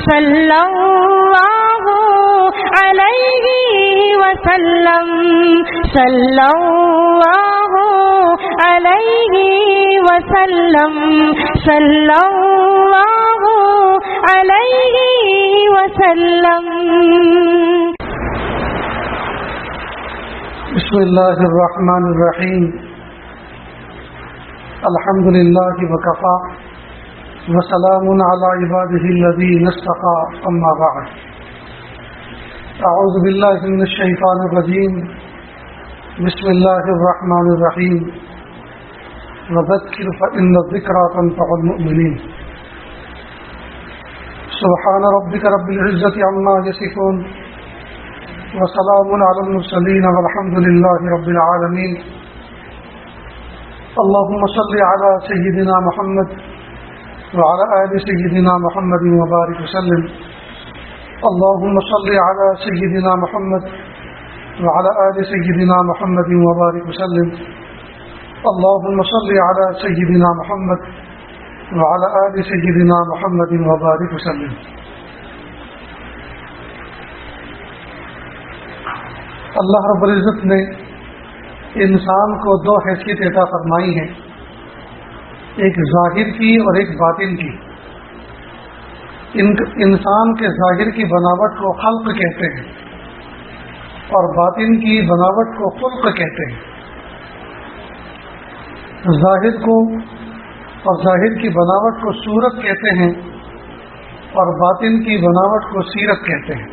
صلی اللہ علیہ وسلم صلی اللہ علیہ وسلم صلی اللہ علیہ وسلم. بسم اللہ الرحمن الرحیم. الحمد للہ وکفا وسلام علی عباده الذین اصطفى. اما بعد. اعوذ باللہ من الشیطان الرجیم. بسم اللہ الرحمن الرحیم. وذکر فإن الذکرى تنفع المؤمنین. سبحان ربک رب العزة عما یصفون وسلام علی المرسلین والحمد للہ رب العالمین. اللهم صل على سيدنا محمد وعلى آل سيدنا محمد وبارك وسلم. اللهم صل على سيدنا محمد وعلى آل سيدنا محمد وبارك وسلم. اللهم صل على سيدنا محمد وعلى آل سيدنا محمد وبارك وسلم. اللہ رب العزت نے انسان کو دو حیثیت عطا فرمائی ہیں، ایک ظاہر کی اور ایک باطن کی. انسان کے ظاہر کی بناوٹ کو خلق کہتے ہیں اور باطن کی بناوٹ کو خلق کہتے ہیں. ظاہر کو اور ظاہر کی بناوٹ کو صورت کہتے ہیں اور باطن کی بناوٹ کو سیرت کہتے ہیں.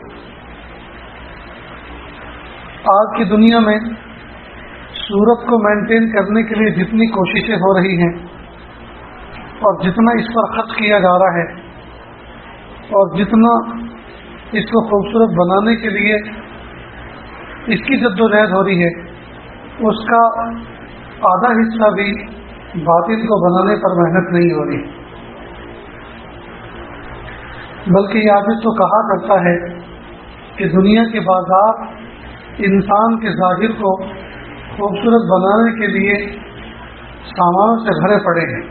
آج کی دنیا میں صورت کو مینٹین کرنے کے لیے جتنی کوششیں ہو رہی ہیں اور جتنا اس پر خرچ کیا جا رہا ہے اور جتنا اس کو خوبصورت بنانے کے لیے اس کی جدوجہد ہو رہی ہے، اس کا آدھا حصہ بھی باطن کو بنانے پر محنت نہیں ہو رہی. بلکہ یہ آج تو کہا کرتا ہے کہ دنیا کے بازار انسان کے ظاہر کو خوبصورت بنانے کے لیے سامانوں سے بھرے پڑے ہیں.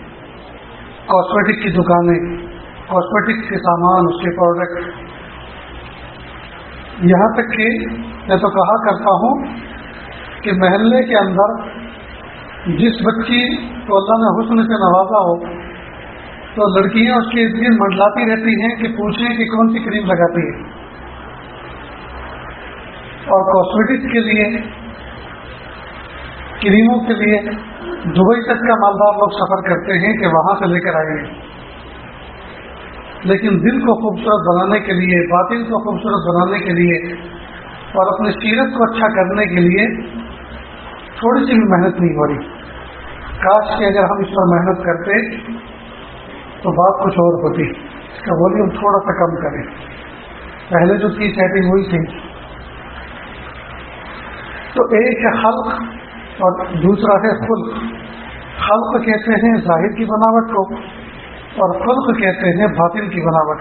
کاسمیٹک کی دکانیں، کاسمیٹک کے سامان، اس کے پروڈکٹ، یہاں تک کہ میں تو کہا کرتا ہوں کہ محلے کے اندر جس بچی کو اللہ نے حسن سے نوازا ہو تو لڑکیاں اس کے ارد منڈلاتی رہتی ہیں کہ پوچھیں کہ کون سی کریم لگاتی ہے. اور کاسمیٹک کے لیے، کریموں کے لیے دبئی تک کا مالدار لوگ سفر کرتے ہیں کہ وہاں سے لے کر آئیں گے. لیکن دل کو خوبصورت بنانے کے لیے، باطن کو خوبصورت بنانے کے لیے اور اپنی سیرت کو اچھا کرنے کے لیے تھوڑی سی بھی محنت نہیں ہو رہی. کاش کہ اگر ہم اس پر محنت کرتے تو بات کچھ اور ہوتی. اس کا والیوم تھوڑا سا کم کریں. پہلے جو کی سیٹنگ ہوئی تھی، تو ایک ہے خلق اور دوسرا ہے خلق. خلق کہتے ہیں ظاہر کی بناوٹ کو اور خلق کہتے ہیں باطن کی بناوٹ.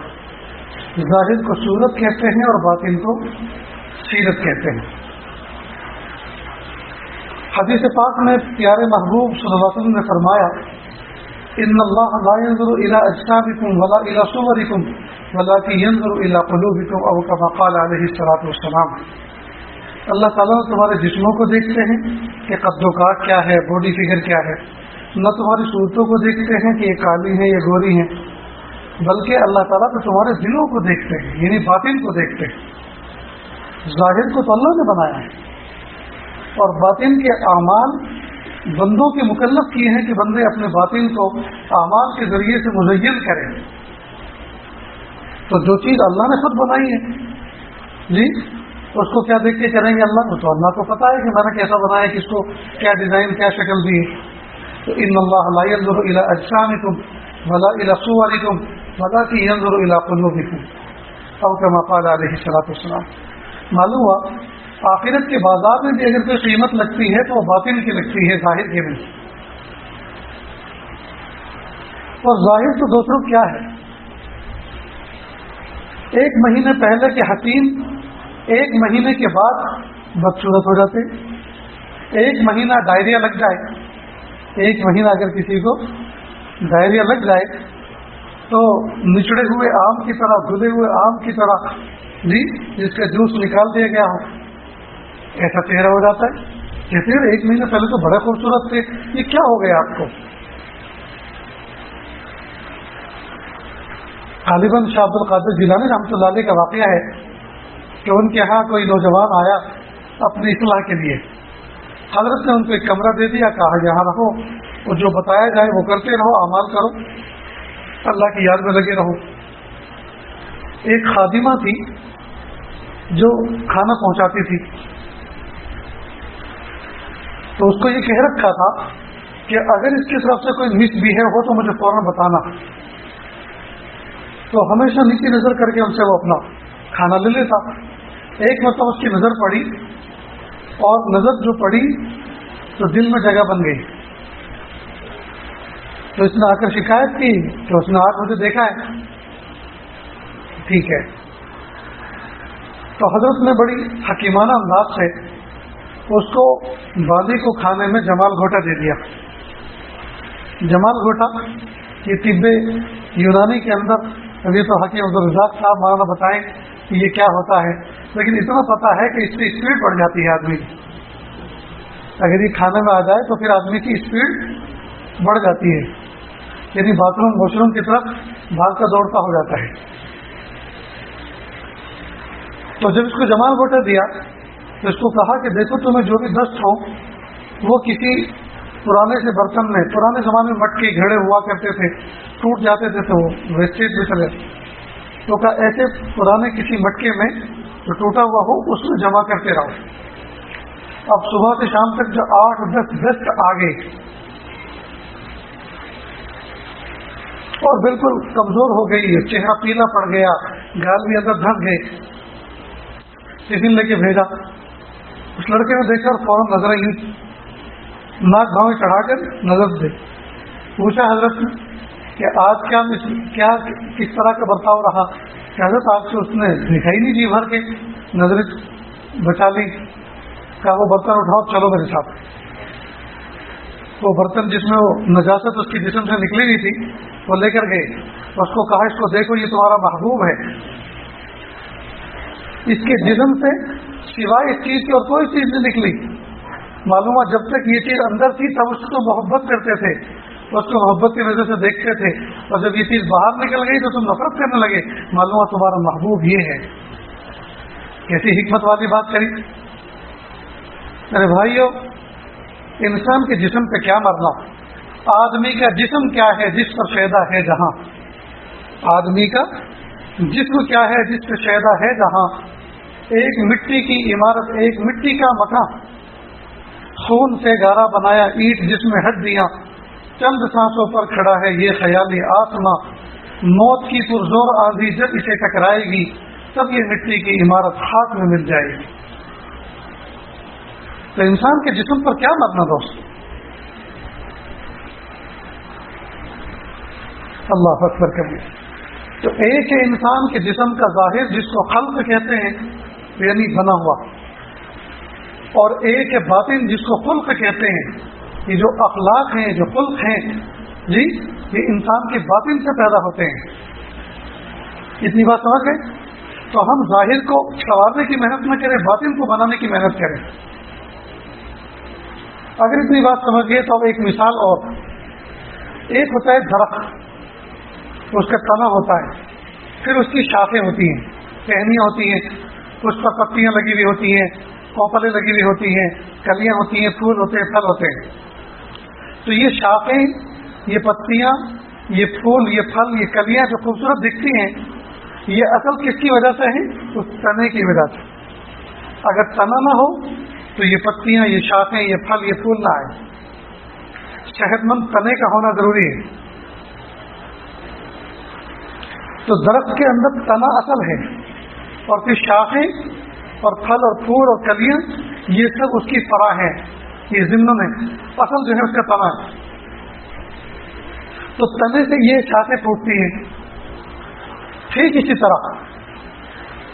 ظاہر کو صورت کہتے ہیں اور باطن کو سیرت کہتے ہیں. حدیث پاک میں پیارے محبوب صلی اللہ علیہ وسلم نے فرمایا، ان اللہ لا ينظر الى اجسامکم ولا الى صورکم ولكن ينظر الى قلوبکم او کما قال علیہ الصلوۃ والسلام. اللہ تعالیٰ تمہارے جسموں کو دیکھتے ہیں کہ قد و قامت کیا ہے، باڈی فگر کیا ہے، نہ تمہاری صورتوں کو دیکھتے ہیں کہ یہ کالی ہیں یہ گوری ہیں، بلکہ اللہ تعالیٰ تو تمہارے دلوں کو دیکھتے ہیں، یعنی باطن کو دیکھتے ہیں. ظاہر کو تو اللہ نے بنایا ہے اور باطن کے اعمال بندوں کے مکلف کیے ہیں کہ بندے اپنے باطن کو اعمال کے ذریعے سے مزین کریں. تو جو چیز اللہ نے خود بنائی ہے جی، اس کو کیا دیکھ کے کریں گے؟ اللہ کو تو اللہ کو پتا ہے کہ میں نے کیسا بنایا ہے، کس کو کیا ڈیزائن، کیا شکل دی ہے. تو ان اللہ لا ينظر الى اجسامکم ولا الى صورکم ولكن ينظر الى قلوبکم او کما قال علیہ الصلوۃ والسلام. معلوم ہوا آخرت کے بازار میں بھی اگر کوئی قیمت لگتی ہے تو وہ باطن کی لگتی ہے، ظاہر کی نہیں. اور ظاہر تو دوسروں کیا ہے؟ ایک مہینے پہلے کے حسین ایک مہینے کے بعد بدصورت ہو جاتے. ایک مہینہ ڈائریا لگ جائے، ایک مہینہ اگر کسی کو ڈائریا لگ جائے تو نچڑے ہوئے آم کی طرح، گلے ہوئے آم کی طرح جی جس کا جوس نکال دیا گیا ہو، ایسا چہرہ ہو جاتا ہے. کہتے ہیں 1 مہینے پہلے تو بڑے خوبصورت تھے، یہ کیا ہو گیا آپ کو؟ غالباً شاہ عبد القادر جیلانی رحمۃ اللہ علیہ کا واقعہ ہے کہ ان کے ہاں کوئی نوجوان آیا اپنی اصلاح کے لیے. حضرت نے ان کو ایک کمرہ دے دیا، کہا یہاں رہو اور جو بتایا جائے وہ کرتے رہو، اعمال کرو، اللہ کی یاد میں لگے رہو. ایک خادمہ تھی جو کھانا پہنچاتی تھی، تو اس کو یہ کہہ رکھا تھا کہ اگر اس کی طرف سے کوئی مس بہیو ہو تو مجھے فوراً بتانا. تو ہمیشہ نیچی نظر کر کے ان سے وہ اپنا کھانا لے لیتا. ایک مرتبہ اس کی نظر پڑی، اور نظر جو پڑی تو دل میں جگہ بن گئی. تو اس نے آ کر شکایت کی کہ اس نے آج مجھے دیکھا ہے. ٹھیک ہے. تو حضرت نے بڑی حکیمانہ انداز سے اس کو باندی کو کھانے میں جمال گھوٹا دے دیا. جمال گھوٹا یہ طب یونانی کے اندر، ابھی تو حکیم عبدالرزاق صاحب مولانا بتائیں کہ یہ کیا ہوتا ہے، لیکن اتنا پتا ہے کہ اس سے اسپیڈ بڑھ جاتی ہے آدمی کی. اگر یہ کھانے میں آ جائے تو پھر آدمی کی اسپیڈ بڑھ جاتی ہے، یعنی باتھ روم واش روم کی طرف بھاگتا دوڑتا ہو جاتا ہے. تو جب اس کو جمال گھوٹا دیا تو اس کو کہا کہ دیکھو تمہیں جو بھی دست ہو وہ کسی پرانے سے برتن میں، پرانے زمانے میں مٹکے گھڑے ہوا کرتے تھے، ٹوٹ جاتے تھے تو وہ ویسٹیج میں چلے، تو کہا ایسے پرانے کسی مٹکے میں جو ٹوٹا ہوا ہو اس میں جمع کرتے رہو. اب صبح سے شام تک جو 8-10 دست آ گئے اور بالکل کمزور ہو گئی، چہرہ پیلا پڑ گیا، گال بھی اندر دھس گئے. ٹفن لے کے بھیجا. اس لڑکے نے دیکھ کر فوراً نظر یوں ناک بھاؤں چڑھا کر نظر دے. پوچھا حضرت نے کہ آج کیا کس طرح کا برتاؤ رہا؟ کہ حضرت آپ سے اس نے دکھائی نہیں جی بھر کے، نظر بچا لی. کہا وہ برتن اٹھاؤ، چلو میرے ساتھ. وہ برتن جس میں وہ نجاست اس کی جسم سے نکلی ہوئی تھی وہ لے کر گئے. اس کو کہا اس کو دیکھو یہ تمہارا محبوب ہے، اس کے جسم سے سوائے اس چیز کی اور کوئی چیز نہیں نکلی. معلوم ہے جب تک یہ چیز اندر تھی تب اس کو محبت کرتے تھے، اس کو محبت کی وجہ سے دیکھتے تھے، اور جب یہ چیز باہر نکل گئی تو تم نفرت کرنے لگے. معلوم ہے تمہارا محبوب یہ ہے. کیسی حکمت والی بات کری. میرے بھائیو، انسان کے جسم پہ کیا مرنا، آدمی کا جسم کیا ہے جس پر شیدا ہے جہاں، آدمی کا جسم کیا ہے جس پہ شیدا ہے جہاں. ایک مٹی کی عمارت، ایک مٹی کا مکان، خون سے گارا بنایا اینٹ جس میں ہڈیاں، چند سانسوں پر کھڑا ہے یہ خیالی آسماں. موت کی پرزور آندھی جب اسے ٹکرائے گی تب یہ مٹی کی عمارت ہاتھ میں مل جائے گی. تو انسان کے جسم پر کیا مرنا دوست. اللہ اکبر کبیر. تو ایک ہے انسان کے جسم کا ظاہر جس کو خلق کہتے ہیں یعنی بنا ہوا، اور ایک ہے باطن جس کو خلق کہتے ہیں. یہ جو اخلاق ہیں، جو خلق ہیں جی، یہ انسان کے باطن سے پیدا ہوتے ہیں. اتنی بات سمجھ گئے؟ تو ہم ظاہر کو سنوارنے کی محنت نہ کریں، باطن کو بنانے کی محنت کریں. اگر اتنی بات سمجھ گئے تو اب ایک مثال اور. ایک ہوتا ہے درخت، اس کا تنا ہوتا ہے، پھر اس کی شاخیں ہوتی ہیں، ٹہنیاں ہوتی ہیں، اس پر پتیاں لگی ہوئی ہوتی ہیں، کوپلیں لگی ہوئی ہوتی ہیں، کلیاں ہوتی ہیں، پھول ہوتے ہیں، پھل ہوتے ہیں. تو یہ شاخیں، یہ پتیاں، یہ پھول، یہ پھل، یہ کلیاں جو خوبصورت دکھتی ہیں، یہ اصل کس کی وجہ سے ہیں؟ اس تنے کی وجہ سے. اگر تنا نہ ہو تو یہ پتیاں، یہ شاخیں، یہ پھل، یہ پھول نہ آئے. صحت مند تنے کا ہونا ضروری ہے. تو درخت کے اندر تنا اصل ہے، اور پھر شاخیں اور پھل اور پھول اور کلیاں یہ سب اس کی فرع ہیں، یہ ضمن ہے. اصل جو ہے اس کا تنا ہے. تو تنے سے یہ شاخیں ٹوٹتی ہیں. ٹھیک اسی طرح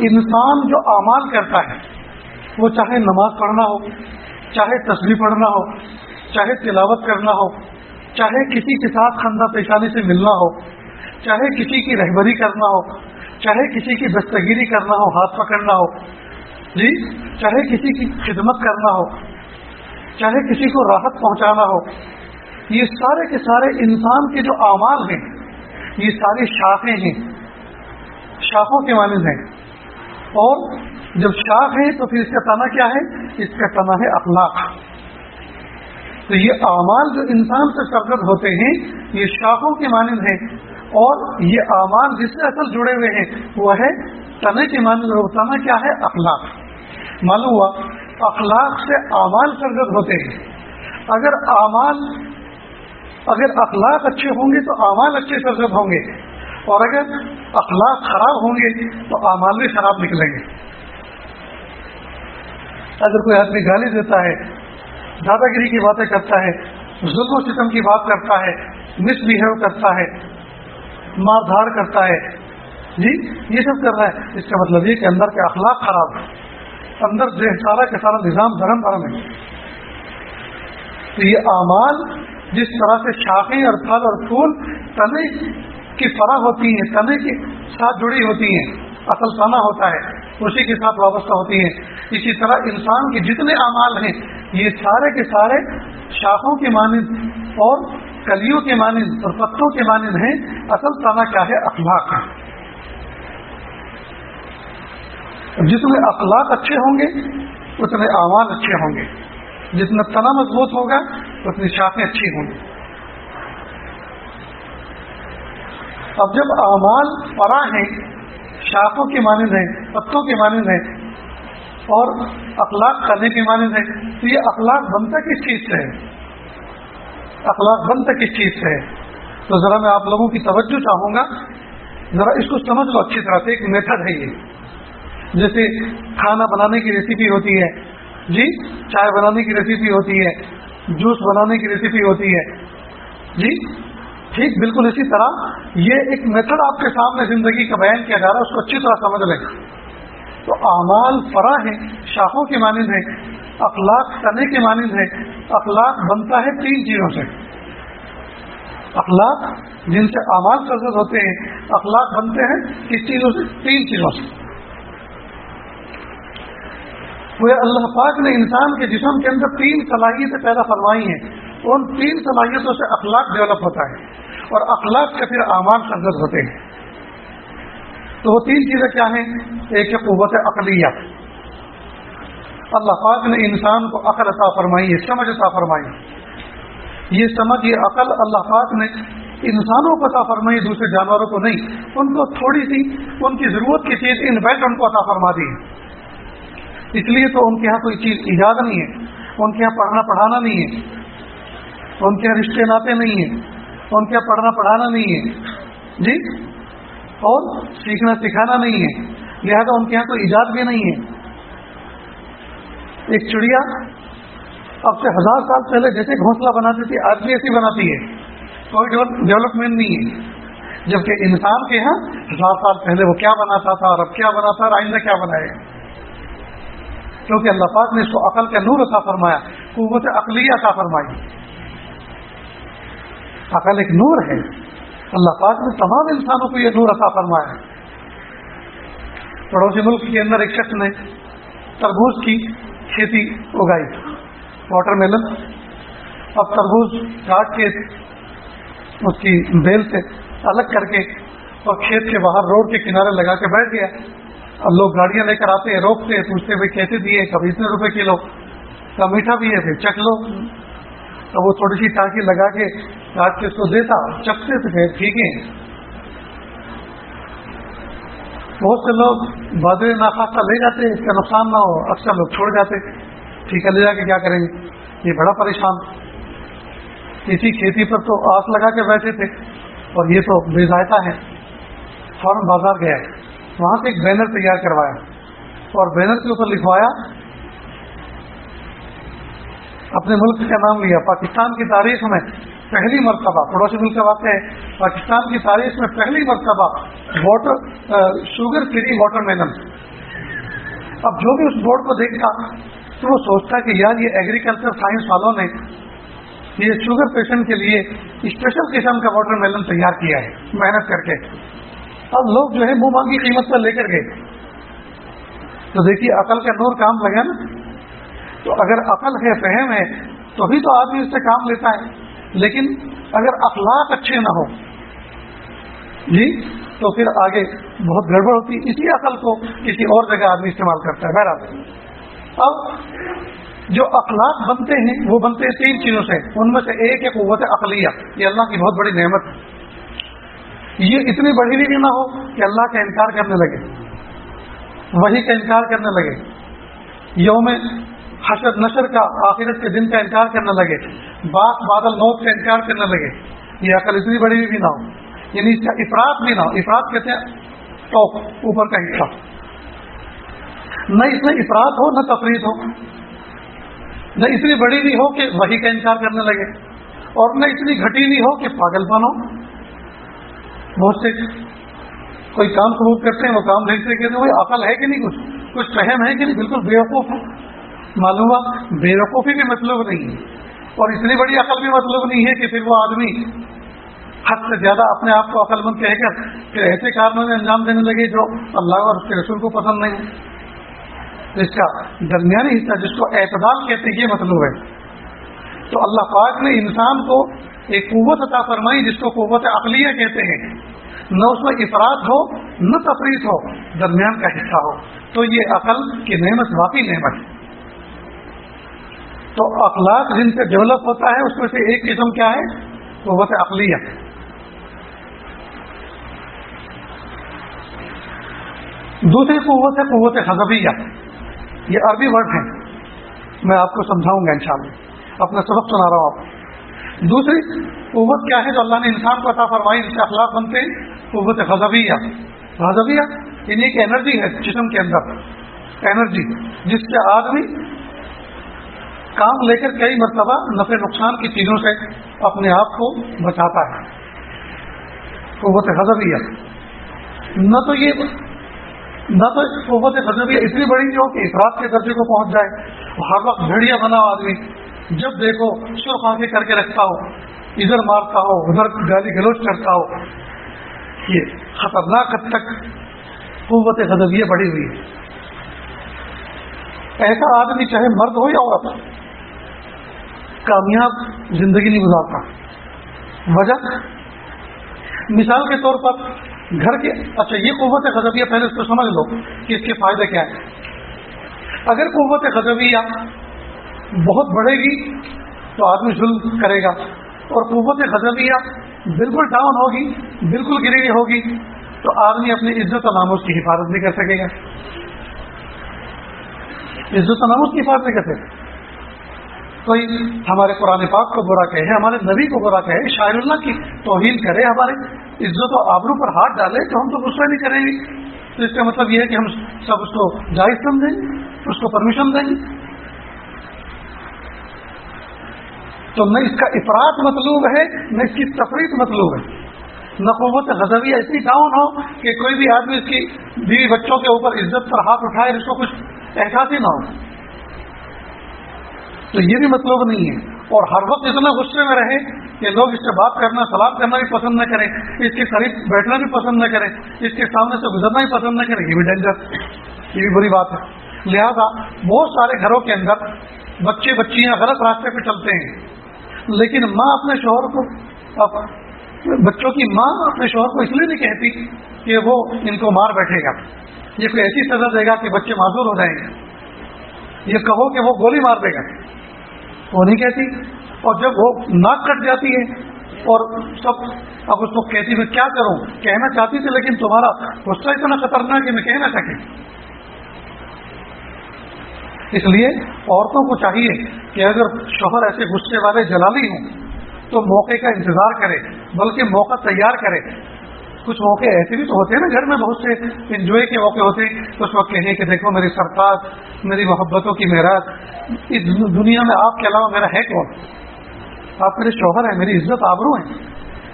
انسان جو اعمال کرتا ہے، وہ چاہے نماز پڑھنا ہو، چاہے تسبیح پڑھنا ہو، چاہے تلاوت کرنا ہو، چاہے کسی کے ساتھ خندہ پیشانی سے ملنا ہو، چاہے کسی کی رہبری کرنا ہو، چاہے کسی کی دستگیری کرنا ہو، ہاتھ پکڑنا ہو جی، چاہے کسی کی خدمت کرنا ہو، چاہے کسی کو راحت پہنچانا ہو، یہ سارے کے سارے انسان کے جو اعمال ہیں یہ ساری شاخیں ہیں، شاخوں کے مانند ہیں. اور جب شاخ ہے تو پھر اس کا تنا کیا ہے؟ اس کا تنا ہے اخلاق. تو یہ اعمال جو انسان سے سرزد ہوتے ہیں یہ شاخوں کے مانند ہیں، اور یہ اعمال جس سے اصل جڑے ہوئے ہیں وہ ہے تنے کے مانند. تنا کیا ہے؟ اخلاق. معلوم ہوا اخلاق سے اعمال سرزد ہوتے ہیں. اگر اخلاق اچھے ہوں گے تو اعمال اچھے سرزد ہوں گے، اور اگر اخلاق خراب ہوں گے تو اعمال بھی خراب نکلیں گے. اگر کوئی آدمی گالی دیتا ہے، دادا گیری کی باتیں کرتا ہے، ظلم و ستم کی بات کرتا ہے، مس بہیو کرتا ہے، مار دھاڑ کرتا ہے جی، یہ سب کر رہا ہے، اس کا مطلب یہ کہ اندر کے اخلاق خراب ہے، اندر جو سارا کا سارا نظام دھرم ہے. تو یہ اعمال جس طرح سے شاخیں اور پھل اور پھول تنے کی فرح ہوتی ہیں، تنے کے ساتھ جڑی ہوتی ہیں، اصل تنا ہوتا ہے اسی کے ساتھ وابستہ ہوتی ہیں، اسی طرح انسان کے جتنے اعمال ہیں یہ سارے کے سارے شاخوں کے مانند اور کلیوں کے مانند اور پتوں کے مانند ہیں. اصل تنا کیا ہے؟ اخلاق ہے. جتنے اخلاق اچھے ہوں گے اتنے اعمال اچھے ہوں گے، جتنا تنا مضبوط ہوگا اتنی شاخیں اچھی ہوں گی. اب جب اعمال فرا ہیں، شاخوں کے مانند ہیں، پتوں کے مانند ہیں، اور اخلاق کرنے کے مانند ہیں، تو یہ اخلاق بنتا کس چیز سے ہے؟ اخلاق بنتا کس چیز سے ہے؟ تو ذرا میں آپ لوگوں کی توجہ چاہوں گا، ذرا اس کو سمجھ لو اچھی طرح سے. ایک میتھڈ ہے یہ، جیسے کھانا بنانے کی ریسیپی ہوتی ہے جی، چائے بنانے کی ریسیپی ہوتی ہے، جوس بنانے کی ریسیپی ہوتی ہے جی، ٹھیک بالکل اسی طرح یہ ایک میتھڈ آپ کے سامنے زندگی کا بیان کیا جا رہا ہے، اس کو اچھی طرح سمجھ لیں. تو اعمال فرا ہیں، شاخوں کے مانند ہیں، اخلاق تنے کے مانند ہیں. اخلاق بنتا ہے تین چیزوں سے. اخلاق جن سے اعمال سرزد ہوتے ہیں، اخلاق بنتے ہیں کس چیزوں سے؟ تین چیزوں سے. وہ اللہ پاک نے انسان کے جسم کے اندر تین صلاحیتیں پیدا فرمائی ہیں، ان تین صلاحیتوں سے اخلاق ڈیولپ ہوتا ہے، اور اخلاق سے پھر اعمال سرزد ہوتے ہیں. تو وہ تین چیزیں کیا ہیں؟ ایک ہے قوت عقلیہ. اللہ پاک نے انسان کو عقل عطا فرمائی ہے، سمجھ عطا فرمائی. یہ سمجھ، یہ عقل اللہ پاک نے انسانوں کو عطا فرمائی، دوسرے جانوروں کو نہیں. ان کو تھوڑی سی ان کی ضرورت کی چیز ان بیٹ ان کو عطا فرما دی ہے. اس لیے تو ان کے ہاں کوئی چیز ایجاد نہیں ہے، ان کے یہاں پڑھنا پڑھانا نہیں ہے، ان کے یہاں رشتے ناطے نہیں ہیں، ان کے یہاں پڑھنا پڑھانا نہیں ہے جی، اور سیکھنا سکھانا نہیں ہے، لہذا ان کے یہاں کوئی ایجاد بھی نہیں ہے. ایک چڑیا اب سے 1000 سال پہلے جیسے گھونسلہ بناتی تھی آج بھی ایسی بناتی ہے، کوئی ڈیولپمنٹ نہیں ہے. جبکہ انسان کے یہاں 1000 سال پہلے وہ کیا بناتا تھا اور اب کیا بناتا ہے اور آئندہ کیا بنائے گا، کیونکہ اللہ پاک نے اس کو عقل کا نور عطا فرمایا، قوت عقلیہ عطا فرمائی. عقل ایک نور ہے، اللہ پاک نے تمام انسانوں کو یہ نور عطا فرمایا. پڑوسی ملک کے اندر ایک شخص نے تربوز کی کھیتی اگائی، واٹر میلن. اب تربوز کاٹ کے اس کی بیل سے الگ کر کے اور کھیت کے باہر روڈ کے کنارے لگا کے بیٹھ گیا. اب لوگ گاڑیاں لے کر آتے ہیں، روکتے ہیں، پوچھتے بھائی کیسے دیے، کبھی اتنے روپے کلو، کب میٹھا بھی ہے، پھر چکھ لو. تو وہ تھوڑی سی ٹانکی لگا کے کاٹ کے اس کو دیتا، چکھتے تھے پھر ٹھیک ہے. بہت سے لوگ بادر ناخواستہ لے جاتے، اس کا نقصان نہ ہو، اکثر لوگ چھوڑ جاتے، ٹھیک ہے لے جا کے کیا کریں گے. یہ بڑا پریشان، اسی کھیتی پر تو آس لگا کے بیٹھے تھے اور یہ تو بے ذائقہ ہے. فوراً بازار گیا، وہاں سے ایک بینر تیار کروایا اور بینر کے اوپر لکھوایا، اپنے ملک کا نام لیا. پاکستان کی تاریخ میں پہلی مرتبہ، پڑوسی ملک کا واقعہ ہے، پاکستان کی تاریخ میں پہلی مرتبہ شوگر فری واٹر میلن. اب جو بھی اس بورڈ کو دیکھتا تو وہ سوچتا کہ یار یہ ایگریکلچر سائنس والوں نے یہ شوگر پیشنٹ کے لیے اسپیشل قسم کا واٹر میلن تیار کیا ہے محنت کر کے. اب لوگ جو ہے منہ مانگی قیمت پر لے کر گئے. تو دیکھیے عقل کا نور کام لگا نا. تو اگر عقل ہے فہم ہے تو بھی تو آدمی اس سے کام لیتا ہے. لیکن اگر اخلاق اچھے نہ ہو جی تو پھر آگے بہت گڑبڑ ہوتی. اسی عقل کو کسی اور جگہ آدمی استعمال کرتا ہے. بہرحال اب جو اخلاق بنتے ہیں وہ بنتے ہیں 3 چیزوں سے. ان میں سے ایک ہے قوت عقلیہ. یہ اللہ کی بہت بڑی نعمت ہے. یہ اتنی بڑی بھی نہ ہو کہ اللہ کا انکار کرنے لگے, وحی کا انکار کرنے لگے, یوم حشر نشر کا آخرت کے دن کا انکار کرنے لگے, بادل موت کا انکار کرنے لگے. یہ عقل اتنی بڑی بھی نہ ہو, یعنی اس کا افراط بھی نہ ہو. افراط کہتے ہیں ٹاپ, اوپر کا حصہ. نہ اس میں افراط ہو نہ تفریط ہو, نہ اتنی بڑی بھی ہو کہ وحی کا انکار کرنے لگے, اور نہ اتنی گھٹی بھی ہو کہ پاگل پن ہو. بہت سے کوئی کام قبول کرتے ہیں, وہ کام دیکھتے کہتے ہیں بھائی عقل ہے کہ نہیں, کچھ فہم ہے کہ نہیں, بالکل بیوقوف ہے. معلوم ہوا بیوقوفی بھی مطلوب نہیں ہے, اور اتنی بڑی عقل بھی مطلوب نہیں ہے کہ پھر وہ آدمی حد سے زیادہ اپنے آپ کو عقل مند کہہ کر پھر ایسے کاموں میں انجام دینے لگے جو اللہ اور اس کے رسول کو پسند نہیں ہے. اس کا درمیانی حصہ جس کو اعتدال کہتے ہیں یہ مطلوب ہے. تو اللہ پاک نے انسان کو ایک قوت عطا فرمائی جس کو قوت عقلیہ کہتے ہیں. نہ اس میں افراط ہو نہ تفریط ہو, درمیان کا حصہ ہو. تو یہ عقل کی نعمت واقعی نعمت ہے. تو اخلاق جن سے ڈیولپ ہوتا ہے اس میں سے ایک قسم کیا ہے, قوت عقلیہ. دوسری قوت ہے قوت غضبیہ. یہ عربی ورڈ ہے, میں آپ کو سمجھاؤں گا انشاءاللہ, اپنا سبق سنا رہا ہوں آپ. دوسری قوت کیا ہے جو اللہ نے انسان کو عطا فرمائی جس سے اخلاق بنتے ہیں, قوت غضبیہ. غضبیہ یعنی ایک انرجی ہے جسم کے اندر, انرجی جس سے آدمی کام لے کر کئی مرتبہ نفع نقصان کی چیزوں سے اپنے آپ کو بچاتا ہے. قوت غضبیہ. نہ تو قوت غضبیہ اتنی بڑی ہو کہ افراط کے درجے کو پہنچ جائے, ہر وقت بھیڑیا بنا ہو آدمی, جب دیکھو سرخ آنکھیں کر کے رکھتا ہو, ادھر مارتا ہو ادھر گالی گلوچ کرتا ہو. یہ خطرناک حد تک قوت غضبیہ بڑھی ہوئی ہے. ایسا آدمی چاہے مرد ہو یا عورت کامیاب زندگی نہیں گزارتا. وجہ مثال کے طور پر گھر کے, اچھا یہ قوت غضبیہ پہلے اس کو سمجھ لو کہ اس کے فائدے کیا ہیں. اگر قوت غضبیہ بہت بڑھے گی تو آدمی ظلم کرے گا, اور قوت غضبیہ بالکل ڈاؤن ہوگی, بالکل گری ہوئی ہوگی, تو آدمی اپنی عزت و ناموس کی حفاظت نہیں کر سکے گا. عزت و ناموس کی حفاظت نہیں کر سکے. کوئی ہمارے قرآن پاک کو برا کہے, ہمارے نبی کو برا کہے, شاعر اللہ کی توہین کرے, ہمارے عزت و آبرو پر ہاتھ ڈالے, تو ہم تو غصہ نہیں کریں گے. تو اس کا مطلب یہ ہے کہ ہم سب اس کو جائز سمجھیں گے, اس کو پرمیشن دیں گے. تو نہ اس کا افراط مطلوب ہے نہ اس کی تفریط مطلوب ہے. نہ قوت غضبیہ اتنی ڈاؤن ہو کہ کوئی بھی آدمی اس کی بیوی بچوں کے اوپر عزت پر ہاتھ اٹھائے اس کو کچھ احساس ہی نہ ہو. تو یہ بھی مطلوب نہیں ہے. اور ہر وقت اتنا غصے میں رہے کہ لوگ اس سے بات کرنا, سلام کرنا بھی پسند نہ کریں, اس کے قریب بیٹھنا بھی پسند نہ کریں, اس کے سامنے سے گزرنا بھی پسند نہ کریں. یہ بھی ڈینجر, یہ بھی بری بات ہے. لہذا بہت سارے گھروں کے اندر بچے بچیاں غلط راستے پہ چلتے ہیں, لیکن ماں اپنے شوہر کو, بچوں کی ماں اپنے شوہر کو اس لیے نہیں کہتی کہ وہ ان کو مار بیٹھے گا, یہ کوئی ایسی سزا دے گا کہ بچے معذور ہو جائیں گے. یہ کہو کہ وہ گولی مار دے گا, وہ نہیں کہتی. اور جب وہ ناک کٹ جاتی ہے اور سب اب اس کو کہتی میں کیا کروں, کہنا چاہتی تھی لیکن تمہارا غصہ اتنا خطرناک کہ میں کہہ نہ سکیں. اس لیے عورتوں کو چاہیے کہ اگر شوہر ایسے غصے والے جلالی ہوں تو موقع کا انتظار کرے, بلکہ موقع تیار کرے. کچھ موقع ایسے بھی تو ہوتے ہیں نا گھر میں, بہت سے انجوائے کے موقع ہوتے ہیں, تو اس وقت کہیں کہ دیکھو میری سرکار, میری محبتوں کی معراج, اس دنیا میں آپ کے علاوہ میرا ہے کون, آپ میرے شوہر ہیں, میری عزت آبرو ہیں,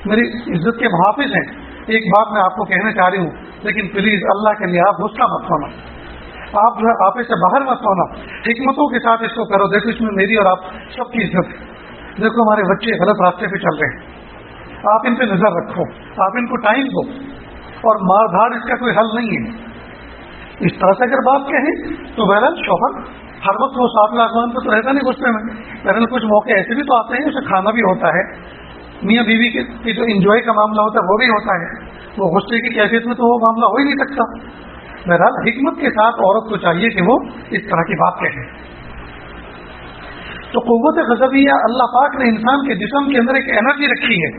میری عزت کے محافظ ہیں. ایک بات میں آپ کو کہنا چاہ رہی ہوں, لیکن پلیز اللہ کے لیے آپ غصہ مت ہونا, آپ جو ہے آپے سے باہر مت ہونا, حکمتوں کے ساتھ اس کو کرو. دیکھو اس میں میری اور آپ سب کی عزت ہے. دیکھو ہمارے بچے غلط راستے پہ چل رہے ہیں، آپ ان پہ نظر رکھو، آپ ان کو ٹائم دو، اور مار دھاڑ اس کا کوئی حل نہیں ہے۔ اس طرح سے اگر بات کہیں تو بہرحال شوہر ہر وقت وہ ساتھ آسمان پہ تو رہتا نہیں غصے میں، بہرحال کچھ موقع ایسے بھی تو آتے ہیں، اسے کھانا بھی ہوتا ہے، میاں بیوی کی جو انجوائے کا معاملہ ہوتا ہے وہ بھی ہوتا ہے، وہ غصے کی کیفیت میں تو وہ معاملہ ہو ہی نہیں سکتا۔ بہرحال حکمت کے ساتھ عورت کو چاہیے کہ وہ اس طرح کی بات کہے۔ تو قوت غضبیہ اللہ پاک نے انسان کے جسم کے اندر ایک انرجی رکھی ہے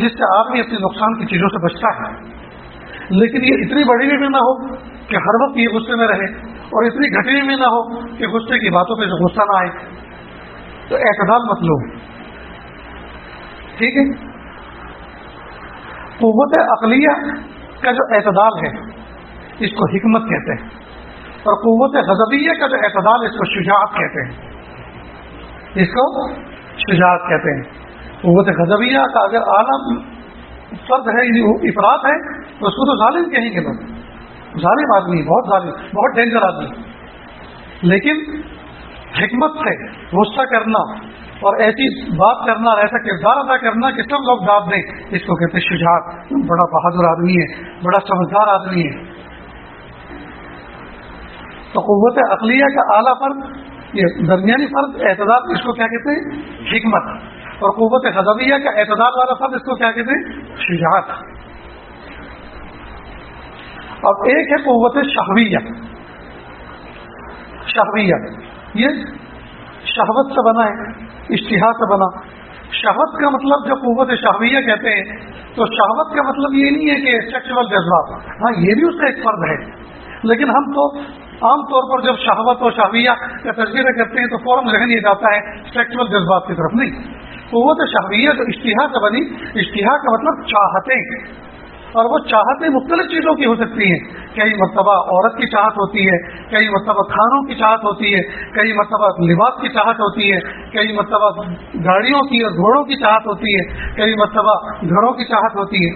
جس سے آدمی اپنے نقصان کی چیزوں سے بچتا ہے، لیکن یہ اتنی بڑی بھی نہ ہو کہ ہر وقت یہ غصے میں رہے، اور اتنی گھٹی بھی نہ ہو کہ غصے کی باتوں پہ غصہ نہ آئے۔ تو اعتدال مطلوب، ٹھیک ہے۔ قوت عقلیہ کا جو اعتدال ہے اس کو حکمت کہتے ہیں، اور قوت غضبیہ کا جو اعتدال اس کو شجاعت کہتے ہیں، اس کو شجاعت کہتے ہیں۔ قوت غضبیہ کا اگر اعلیٰ فرد ہے، افراد ہے، تو اس کو تو ظالم کہیں گے لوگ، ظالم آدمی، بہت ظالم، بہت ڈینجر آدمی۔ لیکن حکمت سے غصہ کرنا اور ایسی بات کرنا اور ایسا کردار ادا کرنا کہ سب لوگ داد دیں، اس کو کہتے ہیں شجاعت۔ بڑا بہادر آدمی ہے، بڑا سمجھدار آدمی ہے۔ تو قوت عقلیہ کا اعلیٰ فرد، یہ درمیانی فرد اعتدال، اس کو کیا کہتے ہیں؟ حکمت۔ اور قوت غضبیہ کا اعتدال والا فرد، اس کو کیا کہتے ہیں؟ شجاعت۔ اب ایک ہے قوت شہویہ۔ شہویہ یہ شہوت سے بنا ہے، اشتہا سے بنا۔ شہوت کا مطلب جو قوت شہویہ کہتے ہیں، تو شہوت کا مطلب یہ نہیں ہے کہ سیکشول جذبات، ہاں یہ بھی اس کا ایک فرد ہے، لیکن ہم تو عام طور پر جب شہوت اور شہویہ کا تذکرہ کرتے ہیں تو فوراً ذہن یہ جاتا ہے سیکشول جذبات کی طرف، نہیں۔ قوت شہویہ جو اشتہا سے بنی، اشتہا کا مطلب چاہتیں، اور وہ چاہتیں مختلف چیزوں کی ہو سکتی ہیں۔ کئی مرتبہ عورت کی چاہت ہوتی ہے، کئی مرتبہ کھانوں کی چاہت ہوتی ہے، کئی مرتبہ لباس کی چاہت ہوتی ہے، کئی مرتبہ گاڑیوں کی اور گھوڑوں کی چاہت ہوتی ہے، کئی مرتبہ گھروں کی چاہت ہوتی ہے۔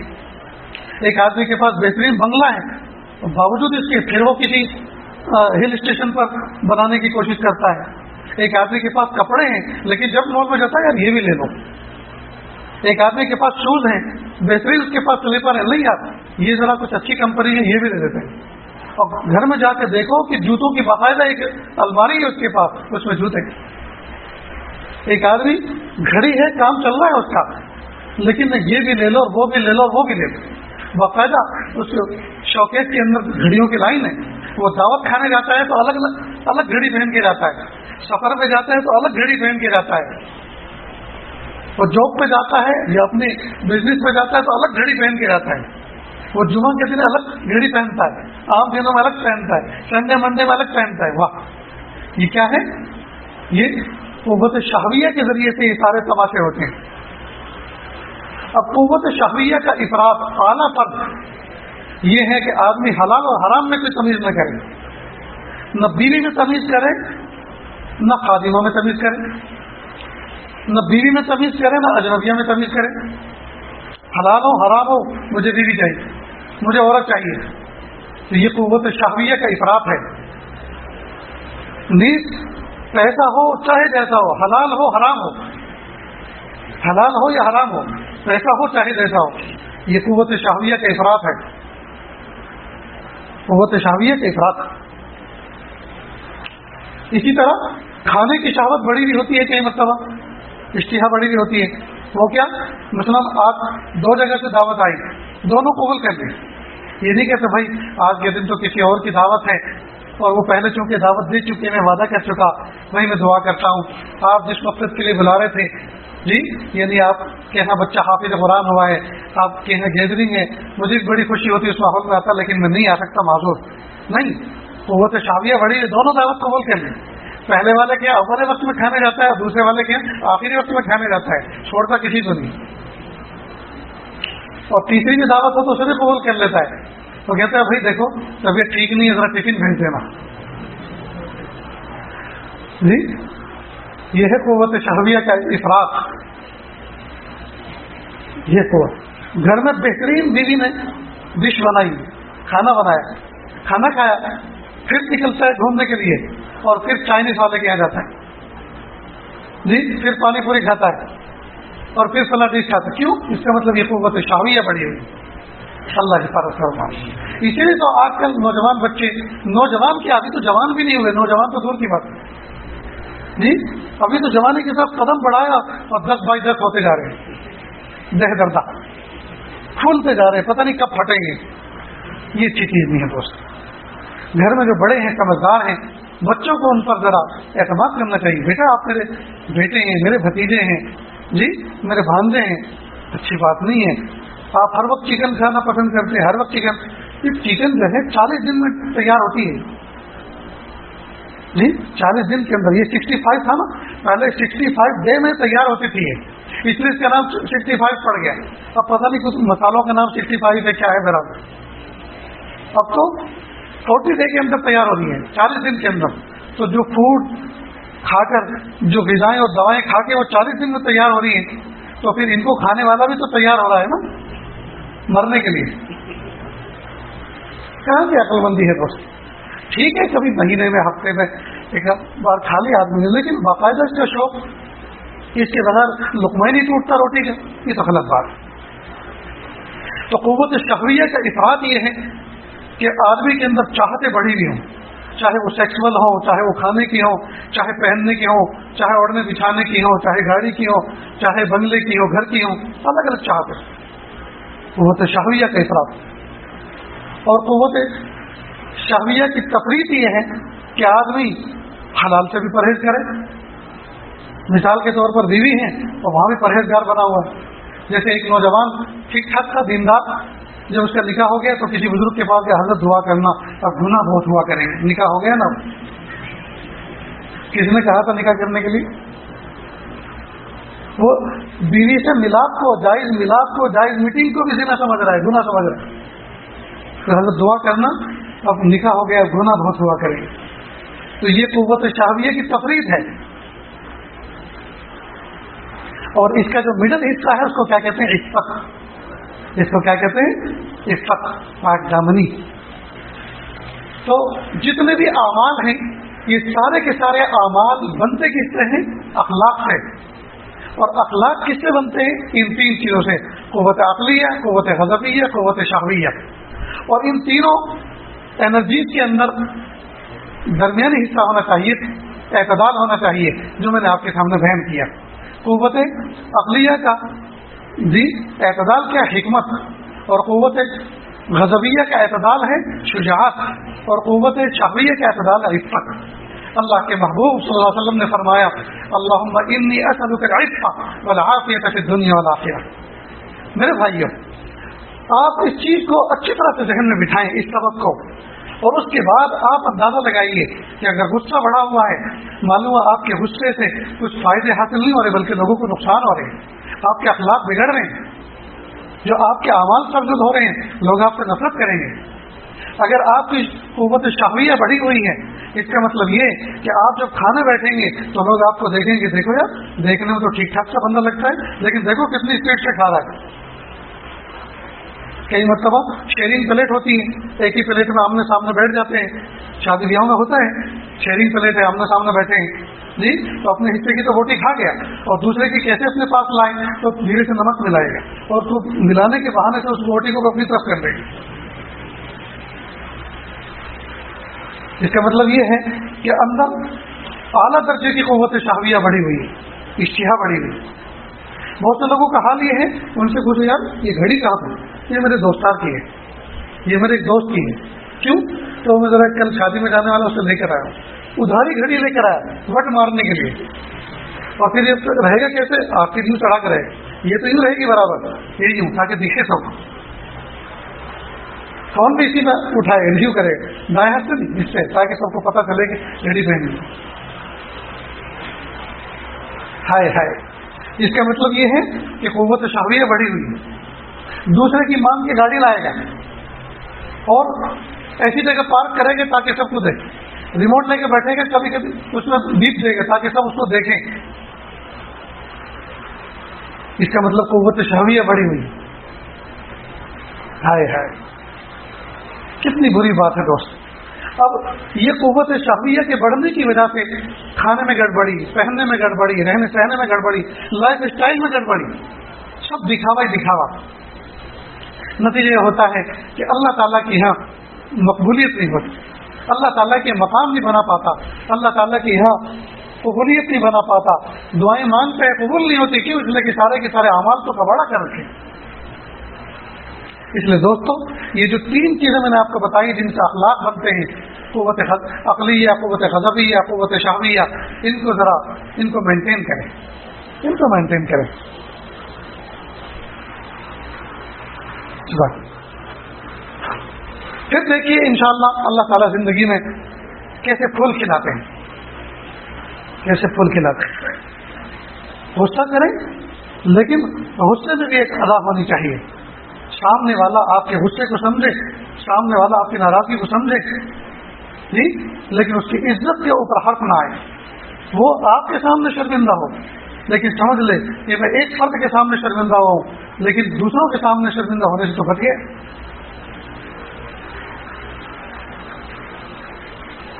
ایک آدمی کے پاس بہترین بنگلہ ہے، باوجود اس کے پھر وہ کسی ہل اسٹیشن پر بنانے کی کوشش کرتا ہے۔ ایک آدمی کے پاس کپڑے ہیں، لیکن جب مال میں جاتا ہے یار یہ بھی لے لو۔ ایک آدمی کے پاس شوز ہیں، بہترین اس کے پاس سلیپر ہے، نہیں یار یہ ذرا کچھ اچھی کمپنی ہے، یہ بھی لے لیتے ہیں۔ اور گھر میں جا کے دیکھو کہ جوتوں کی باقاعدہ ایک الماری ہے اس کے پاس، اس میں جوتے۔ ایک آدمی گھڑی ہے، کام چل رہا ہے اس کا، لیکن یہ بھی لے لو اور وہ بھی لے لو اور وہ بھی لے لو، باقاعدہ اس شوکیس کے اندر گھڑیوں کی لائن ہے۔ وہ دعوت کھانے جاتا ہے تو الگ الگ گھڑی پہن کے جاتا ہے، سفر پہ جاتا ہے تو الگ گھڑی پہن کے جاتا ہے، وہ جاب پہ جاتا ہے یا اپنے بزنس پہ جاتا ہے تو الگ گھڑی پہن کے جاتا ہے، وہ جمعہ کے دن الگ گھڑی پہنتا ہے، عام دنوں میں الگ پہنتا ہے، سنڈے منڈے میں الگ پہنتا ہے۔ واہ، یہ کیا ہے؟ یہ قوت شہویہ کے ذریعے سے یہ سارے تماشے ہوتے ہیں۔ اب قوت شہویہ کا افراد، اعلیٰ فرد یہ ہے کہ آدمی حلال اور حرام میں کوئی تمیز نہ کرے، نہ بیوی میں تمیز کرے، نہ خادموں میں تمیز کرے، نہ بیوی میں تمیز کرے، نہ اجنبیہ میں تمیز کرے۔ حلال ہو حرام ہو، مجھے بیوی چاہیے، مجھے عورت چاہیے۔ تو یہ قوت شہویہ کا افراد ہے۔ نیز پیسہ ہو چاہے جیسا ہو، حلال ہو حرام ہو، حلال ہو یا حرام ہو، پیسہ ہو چاہے جیسا ہو، یہ قوت شہویہ کا افراد ہے، قوت شہویہ کا افراد۔ اسی طرح کھانے کی شہوت بڑی بھی ہوتی ہے، کئی مرتبہ اشتہا بڑی بھی ہوتی ہے۔ وہ کیا؟ مثلا آپ دو جگہ سے دعوت آئی، دونوں قبول کر لیں، یہ نہیں کہتے بھائی آج کے دن تو کسی اور کی دعوت ہے اور وہ پہلے چونکہ دعوت دے چکے، میں وعدہ کر چکا، بھائی میں دعا کرتا ہوں آپ جس مقصد کے لیے بلا رہے تھے، جی یعنی آپ کے یہاں بچہ حافظ قرآن ہوا ہے، آپ کے یہاں گیدرنگ ہے، مجھے بڑی خوشی ہوتی ہے اس ماحول میں آتا، لیکن میں نہیں آ سکتا، معذور۔ نہیں، قوت شہویہ بڑی ہے، دونوں دعوت قبول کر لیں۔ پہلے والے کیا اول وقت میں کھانے جاتا ہے، اور دوسرے والے کیا آخری وقت میں کھانے جاتا ہے، چھوڑتا کسی کو نہیں، اور تیسری بھی دعوت ہو تو اسے بھی قبول کر لیتا ہے۔ تو کہتا ہے بھائی دیکھو طبیعت ٹھیک نہیں ہے، ذرا ٹفن بھیج دینا۔ جی یہ ہے قوت شہویہ کا افراد۔ یہ قوت، گھر میں بہترین بیوی نے ڈش بنائی، کھانا بنایا، کھانا کھایا، پھر نکلتا ہے گھومنے کے لیے اور پھر چائنیز والے کے یہاں جاتا ہے۔ جی پھر پانی پوری کھاتا ہے اور پھر فلاں ڈش کھاتا ہے. کیوں؟ اس کا مطلب یہ قوت شہویہ بڑھی ہوئی. اللہ کی طرف فرمان. اسی لیے تو آج کل نوجوان بچے، نوجوان کیا ابھی تو جوان بھی نہیں ہوئے، نوجوان تو دور کی بات ہے جی، ابھی تو جوانی کے ساتھ قدم بڑھایا اور 10 بائی 10 ہوتے جا رہے ہیں، دہ دردہ پھولتے جا رہے ہیں، پتہ نہیں کب پھٹیں گے. یہ اچھی چیز نہیں ہے دوست. گھر میں جو بڑے ہیں، سمجھدار ہیں، بچوں کو ان پر ذرا اعتماد کرنا چاہیے. بیٹا آپ میرے بیٹے ہیں، میرے بھتیجے ہیں جی، میرے بھانجے ہیں، اچھی بات نہیں ہے. آپ ہر وقت چکن کھانا پسند کرتے ہیں، ہر وقت چکن. یہ چکن جو ہے 40 دن میں تیار ہوتی ہے جی، 40 دن کے اندر. یہ 65 تھا نا پہلے، 65 ڈے میں تیار ہوتی تھی، اس لیے اس کا نام 65 پڑ گیا. اب پتہ نہیں کچھ مسالوں کا نام 65 ہے کیا ہے برابر. اب تو 40 ڈے کے اندر تیار ہو رہی ہے، 40 دن کے اندر. تو جو فوڈ کھا کر، جو غذائیں اور دوائیں کھا کے وہ 40 دن میں تیار ہو رہی ہیں، تو پھر ان کو کھانے والا بھی تو تیار ہو رہا ہے نا مرنے کے لیے. کہاں کی عقل مندی ہے دوست. ٹھیک ہے کبھی مہینے میں، ہفتے میں ایک بار کھا لیا آدمی، لیکن باقاعدہ اس کا شوق، اس کے بغیر لقمہ نہیں ٹوٹتا روٹی کا، یہ تو غلط بات ہے. تو قوت شہویہ کا افراد یہ ہے کہ آدمی کے اندر چاہتے بڑھی ہوئی ہوں، چاہے وہ سیکسول ہو، چاہے وہ کھانے کی ہو، چاہے پہننے کی ہو، چاہے اوڑھنے بچھانے کی ہو، چاہے گاڑی کی ہو، چاہے بنگلے کی ہو، گھر کی ہو، الگ الگ چاہتے. قوت شہویہ کا افراد. اور قوت شہویہ کی تفریق یہ ہے کہ آدمی حلال سے بھی پرہیز کرے. مثال کے طور پر بیوی ہیں اور وہاں بھی پرہیزگار بنا ہوا ہے. جیسے ایک نوجوان ٹھیک ٹھاک تھا، دیندار، جب اس کا نکاح ہو گیا تو کسی بزرگ کے پاس گیا، حضرت دعا کرنا، اب گناہ بہت ہوا کریں گے. نکاح ہو گیا نا، کس نے کہا تھا نکاح کرنے کے لیے؟ وہ بیوی سے ملاپ کو جائز، ملاپ کو جائز، میٹنگ کو کسی نہ سمجھ رہا ہے، گناہ سمجھ رہا ہے. تو حضرت دعا کرنا، اب نکاح ہو گیا، گناہ بہت ہوا کریں گے. تو یہ قوت شہویہ کی تفریق ہے. اور اس کا جو مڈل حصہ ہے اس کو کیا کہتے ہیں؟ عفت. اس کو کیا کہتے ہیں؟ عفت، پاک دامنی. تو جتنے بھی اعمال ہیں یہ سارے کے سارے اعمال بنتے کس سے ہیں؟ اخلاق سے. اور اخلاق کس سے بنتے ہیں؟ ان 3 چیزوں سے: قوت عقلیہ، قوت غضبیہ، قوت شہویہ. اور ان تینوں انرجیز کے اندر درمیانی حصہ ہونا چاہیے، اعتدال ہونا چاہیے، جو میں نے آپ کے سامنے بیان کیا. قوت عقلیہ کا جی اعتدال کیا؟ حکمت. اور قوت غضبیہ کا اعتدال ہے شجاعت. اور قوت شہویہ کا اعتدال ہے عفت. اللہ کے محبوب صلی اللہ علیہ وسلم نے فرمایا: اللہم انی اسألک العفة والعافیة فی الدنیا والآخرہ. میرے بھائیوں، آپ اس چیز کو اچھی طرح سے ذہن میں بٹھائیں، اس سبق کو، اور اس کے بعد آپ اندازہ لگائیے کہ اگر غصہ بڑھا ہوا ہے، معلوم ہے آپ کے غصے سے کچھ فائدے حاصل نہیں ہو رہے بلکہ لوگوں کو نقصان ہو رہے ہیں، آپ کے اخلاق بگڑ رہے ہیں، جو آپ کے اعمال سرزد ہو رہے ہیں، لوگ آپ سے نفرت کریں گے. اگر آپ کی قوت شہویہ بڑھی ہوئی ہے، اس کا مطلب یہ کہ آپ جب کھانے بیٹھیں گے تو لوگ آپ کو دیکھیں گے، دیکھو یار دیکھنے میں تو ٹھیک ٹھاک سا بندہ لگتا ہے، لیکن دیکھو کتنی اسپیڈ سے کھا رہا ہے. کئی مرتبہ شیئرنگ پلیٹ ہوتی ہے، ایک ہی پلیٹ میں آمنے سامنے بیٹھ جاتے ہیں. شادی بیاہوں میں ہوتا ہے، شیئرنگ پلیٹ ہے، آمنے سامنے بیٹھے ہیں جی، تو اپنے حصے کی تو روٹی کھا گیا اور دوسرے کی کیسے اپنے پاس لائیں تو دھیرے سے نمک ملائے گا اور تو ملانے کے بہانے سے اس روٹی کو اپنی طرف کر دے گی. اس کا مطلب یہ ہے کہ اندر اعلیٰ درجے کی قوت شہویہ بڑھی ہوئی ہے، اشتہا بڑھی ہوئی. بہت سے لوگوں کا حال یہ ہے، ان سے پوچھو یار یہ گھڑی کہاں تھی؟ یہ میرے دوستار کی ہے، یہ میرے ایک دوست کی ہے. کیوں؟ تو میں ذرا کل شادی میں جانے والا اس سے لے کر آیا ہوں، ادھاری گھڑی لے کر آیا وٹ مارنے کے لیے. اور پھر یہ رہے گا کیسے؟ آپ کی یوں چڑھا کر رہے گا، یہ تو یوں رہے گی برابر، یہ یوں تاکہ دکھے سب. فون بھی اسی میں اٹھائے، ریویو کرے دائیں ہاتھ سے اس سے، تاکہ سب کو پتہ چلے کہ گھڑی پہنی. ہائے ہائے. اس کا مطلب یہ ہے کہ قوت شہویہ بڑھی ہوئی ہے. دوسرے کی مانگ کے گاڑی لائے گا اور ایسی جگہ پارک کرے گا تاکہ سب کو دیکھیں. ریموٹ لے کے بیٹھے گا، کبھی کبھی اس میں بیپ دے گا تاکہ سب اس کو دیکھیں. اس کا مطلب قوت شہویہ بڑھی ہوئی. ہائے ہائے، کتنی بری بات ہے دوست. اب یہ قوت شہویہ کے بڑھنے کی وجہ سے کھانے میں گڑبڑی، پہننے میں گڑبڑی، رہنے سہنے میں گڑبڑی، لائف اسٹائل میں گڑبڑی، سب دکھاوا ہی دکھاوا۔ نتیجہ یہ ہوتا ہے کہ اللہ تعالیٰ کی یہاں مقبولیت نہیں ہوتی، اللہ تعالیٰ کے مقام نہیں بنا پاتا، اللہ تعالیٰ کی یہاں قبولیت نہیں بنا پاتا، دعائیں مانگتے ہیں قبول نہیں ہوتی، کیوں؟ اس لیے کہ سارے کے سارے اعمال تو کباڑا کر رکھے۔ اس لیے دوستو، یہ جو تین چیزیں میں نے آپ کو بتائی جن سے اخلاق بنتے ہیں، قوت عقلیہ، قوت غضبیہ، قوت شہویہ، ان کو مینٹین کریں۔ پھر دیکھیے انشاءاللہ اللہ تعالیٰ زندگی میں کیسے پھول کھلاتے ہیں، غصہ کریں لیکن غصے میں بھی ایک ادا ہونی چاہیے، سامنے والا آپ کے غصے کو سمجھے، سامنے والا آپ کی ناراضگی کو سمجھے جی، لیکن اس کی عزت کے اوپر حرف نہ آئے، وہ آپ کے سامنے شرمندہ ہو لیکن سمجھ لے کہ میں ایک فرد کے سامنے شرمندہ ہوا ہوں لیکن دوسروں کے سامنے شرمندہ ہونے سے تو بچ گئے۔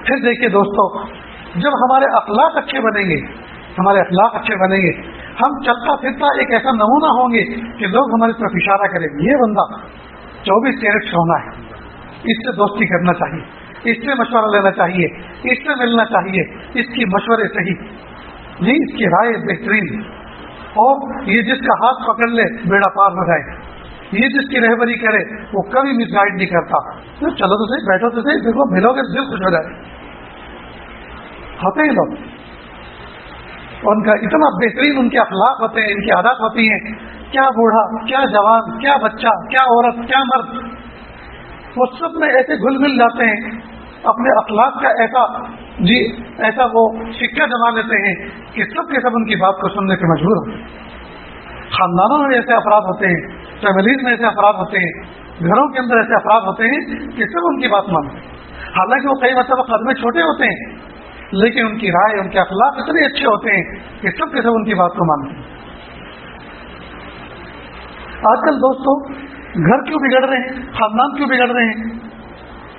پھر دیکھیے دوستو، جب ہمارے اخلاق اچھے بنیں گے، ہم چلتا پھرتا ایک ایسا نمونہ ہوں گے کہ لوگ ہماری طرف اشارہ کریں گے، یہ بندہ 24 کیرٹ سونا ہے، اس سے دوستی کرنا چاہیے، اس سے مشورہ لینا چاہیے، اس سے ملنا چاہیے، اس کی مشورے صحیح جی، اس کی رائے بہترین، اور یہ جس کا ہاتھ پکڑ لے بیڑا پار ہو جائے، یہ جس کی رہبری کرے وہ کبھی مس گائڈ نہیں کرتا، چلو تو صحیح، بیٹھو تو صحیح، دیکھو ملو گے دل خوش ہو جائے، ہوتے ہیں لوگ، ان کا اتنا بہترین ان کے اخلاق ہوتے ہیں، ان کی عادات ہوتی ہیں، کیا بوڑھا، کیا جوان، کیا بچہ، کیا عورت، کیا مرد، وہ سب میں ایسے گھل مل جاتے ہیں، اپنے اخلاق کا ایسا وہ سکہ جما لیتے ہیں کہ سب کے سب ان کی بات کو سننے کے مجبور ہوتے ہیں۔ خاندانوں میں ایسے افراد ہوتے ہیں، فیملیز میں ایسے افراد ہوتے ہیں، گھروں کے اندر ایسے افراد ہوتے ہیں کہ سب ان کی بات مانتے ہیں، حالانکہ وہ کئی مرتبہ قد میں چھوٹے ہوتے ہیں لیکن ان کی رائے، ان کے اخلاق اتنے اچھے ہوتے ہیں کہ سب کے سب ان کی بات کو مانتے ہیں۔ آج کل دوستوں گھر کیوں بگڑ رہے ہیں، خاندان کیوں بگڑ رہے ہیں؟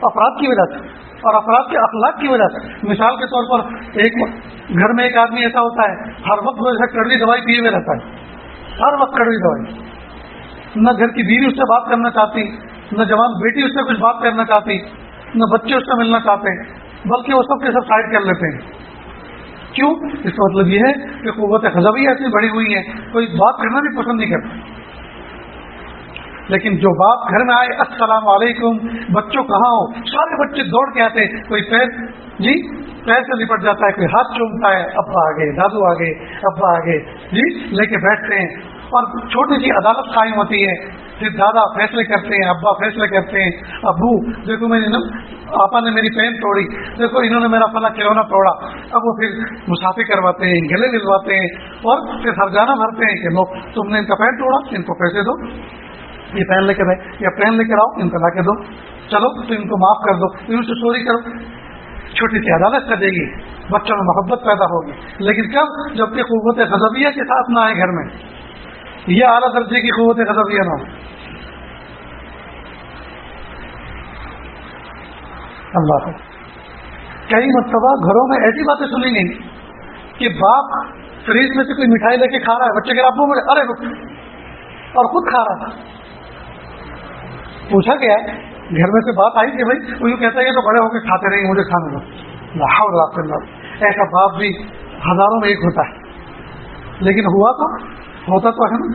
افراد کی وجہ سے اور افراد کے اخلاق کی وجہ سے۔ مثال کے طور پر ایک گھر میں ایک آدمی ایسا ہوتا ہے ہر وقت وہ کڑوی دوائی پیے ہوئے رہتا ہے، ہر وقت کڑوی دوائی، نہ گھر کی بیوی اس سے بات کرنا چاہتی، نہ جوان بیٹی اس سے کچھ بات کرنا چاہتی، نہ بچے اس سے ملنا چاہتے، بلکہ وہ سب کے سب سائڈ کر لیتے ہیں۔ کیوں؟ اس کا مطلب یہ ہے کہ قوت غضبیہ اتنی بڑی ہوئی ہے، کوئی بات کرنا بھی پسند نہیں کرتا، لیکن جو باپ گھر میں آئے السلام علیکم، بچوں کہاں ہو، سارے بچے دوڑ کے آتے، کوئی پیر سے لپٹ جاتا ہے، کوئی ہاتھ چومتا ہے، ابا آ گئے، دادو آ گئے، ابا آ گئے جی، لے کے بیٹھتے ہیں، اور چھوٹی سی عدالت قائم ہوتی ہے، پھر دادا فیصلے کرتے ہیں، ابا فیصلے کرتے ہیں، ابو دیکھو آپا نے میری پین توڑی، دیکھو انہوں نے میرا فلاں کھلونا توڑا، اب وہ پھر مسافر کرواتے ہیں، گلے ملواتے ہیں، اور پھر ہرجانہ بھرتے ہیں کہ لو تم نے ان کا پین توڑا، ان کو پیسے دو، یہ پین لے کر آئے یا پین لے کر آؤ، ان کو لا کے دو، چلو تو ان کو معاف کر دو، ان سے چوری کرو، چھوٹی سی عدالت کر دے گی، بچوں میں محبت پیدا ہوگی، لیکن کب؟ جبکہ قوت غضبیہ کے ساتھ نہ آئے گھر میں، یہ اعلیٰ درجے کی قوت غضبیہ نہ ہو۔ اللہ کو کئی مرتبہ گھروں میں ایسی باتیں سنی گئی کہ باپ فریج میں سے کوئی مٹھائی لے کے کھا رہا ہے، بچے کے ابو بولے ارے رک، اور خود کھا رہا تھا۔ پوچھا گیا گھر میں سے بات آئی کہ بھائی وہ یوں کہتا ہے کہ تو بڑے ہو کے کھاتے رہیں گے، مجھے کھانے دو، لا حول ولا قوت الا باللہ۔ ایسا باپ بھی ہزاروں میں ایک ہوتا ہے، لیکن ہوتا تو ہے نا۔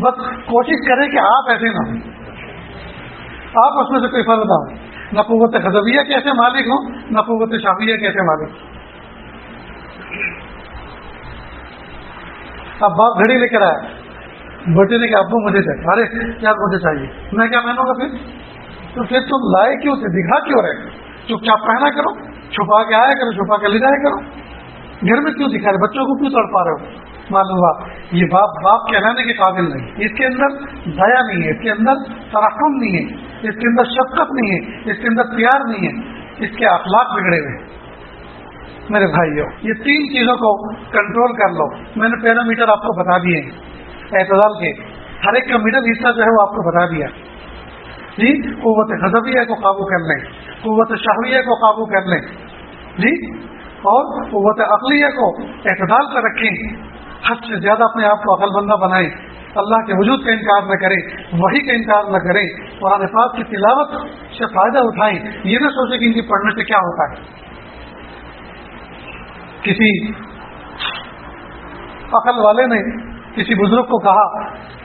بس کوشش کریں کہ آپ ایسے نہ ہوں، آپ اس میں سے کوئی فرق نہ ہو، نہ قوت غضبیہ کیسے مالک ہوں، نہ قوت شہویہ کیسے مالک۔ اب باپ گھڑی لے کر آیا، بیٹے نے کہا ابو مجھے دے، ارے یار مجھے چاہیے، میں کیا پہنوں گا؟ پھر تم لائے کیوں تھے؟ دکھا کیوں رہے؟ چپ چاپ پہنا کرو، چھپا کے آیا کرو، چھپا کے لے جایا کرو، گھر میں کیوں دکھا رہے؟ بچوں کو کیوں تڑپا رہے ہو؟ معلوم ہوا یہ باپ کہلانے کے قابل نہیں، اس کے اندر دیا نہیں ہے، اس کے اندر ترحم نہیں ہے، اس کے اندر شفقت نہیں ہے، اس کے اندر پیار نہیں ہے، اس کے اخلاق بگڑے ہوئے۔ میرے بھائیو، یہ تین چیزوں کو کنٹرول کر لو۔ میں نے پیرامیٹر آپ کو بتا دیے، اعتدال کے ہر ایک کا مڈل حصہ جو ہے وہ آپ کو بتا دیا۔ جی قوت غضبیہ کو قابو کر لیں، قوت شہویہ کو قابو کر لیں جی، اور قوت عقلیہ کو اعتدال پر رکھیں، حد سے زیادہ اپنے آپ کو عقل بندہ بنائیں، اللہ کے وجود کا انکار نہ کریں، وحی کا انکار نہ کریں، قرآن پاک کی تلاوت سے فائدہ اٹھائیں، یہ نہ سوچیں کہ ان کی پڑھنے سے کیا ہوتا ہے۔ کسی عقل والے نے کسی بزرگ کو کہا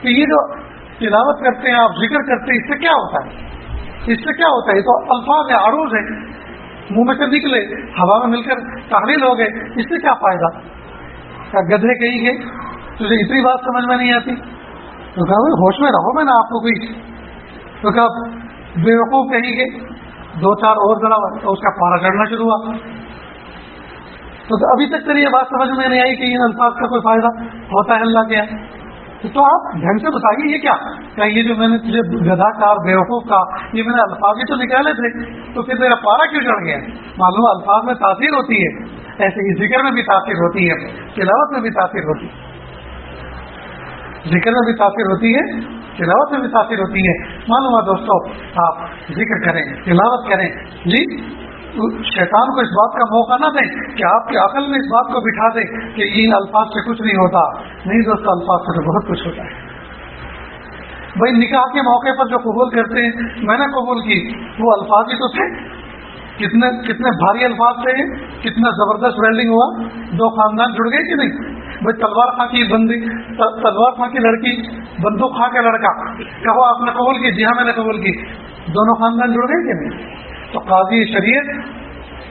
کہ یہ جو تلاوت کرتے ہیں آپ، ذکر کرتے ہیں، اس سے کیا ہوتا ہے؟ اس سے کیا ہوتا ہے؟ یہ تو الفاظ ہیں، عروض ہیں، منہ میں سے نکلے، ہوا میں مل کر تحلیل ہو گئے، اس سے کیا فائدہ؟ کیا گدھے کہیں گے تجھے اتنی بات سمجھ میں نہیں آتی؟ تو کہا ہوش میں رہو، میں نے آپ کو کوئی، تو کہا بے وقوف کہیں گے، دو چار اور ذرا تو اس کا پارا چڑھنا شروع ہوا۔ تو ابھی تک تیری یہ بات سمجھ میں نہیں آئی کہ ان الفاظ کا کوئی فائدہ ہوتا ہے اللہ کے یہاں؟ تو آپ ڈھنگ سے بتائیے یہ کیا یہ جو میں نے تجھے گدھا کہا، بیوقوف کہا، یہ میں نے الفاظ ہی تو نکالے تھے، تو پھر میرا پارا کیوں چڑھ گیا؟ معلوم الفاظ میں تاثیر ہوتی ہے، ایسے ہی ذکر میں بھی تاثیر ہوتی ہے، تلاوت میں بھی تاثیر ہوتی ہے، ذکر میں بھی تاثیر ہوتی ہے، تلاوت میں بھی تاثیر ہوتی ہے۔ معلوم ہے دوستو، آپ ذکر کریں، تلاوت کریں جی، شیطان کو اس بات کا موقع نہ دیں کہ آپ کی عقل میں اس بات کو بٹھا دیں کہ ان الفاظ سے کچھ نہیں ہوتا۔ نہیں دوستو، الفاظ سے تو بہت کچھ ہوتا ہے۔ بھائی نکاح کے موقع پر جو قبول کرتے ہیں، میں نے قبول کی، وہ الفاظ ہی تو تھے، کتنے بھاری الفاظ تھے، کتنا زبردست ویلڈنگ ہوا، دو خاندان جڑ گئے کہ نہیں؟ بھائی تلوار خاں کی بندی، تلوار خاں کی لڑکی، بندوق خاں کا لڑکا، کہو آپ نے قبول کی؟ جی ہاں میں نے قبول کی، دونوں خاندان جڑ گئے کہ نہیں؟ تو قاضی شریعت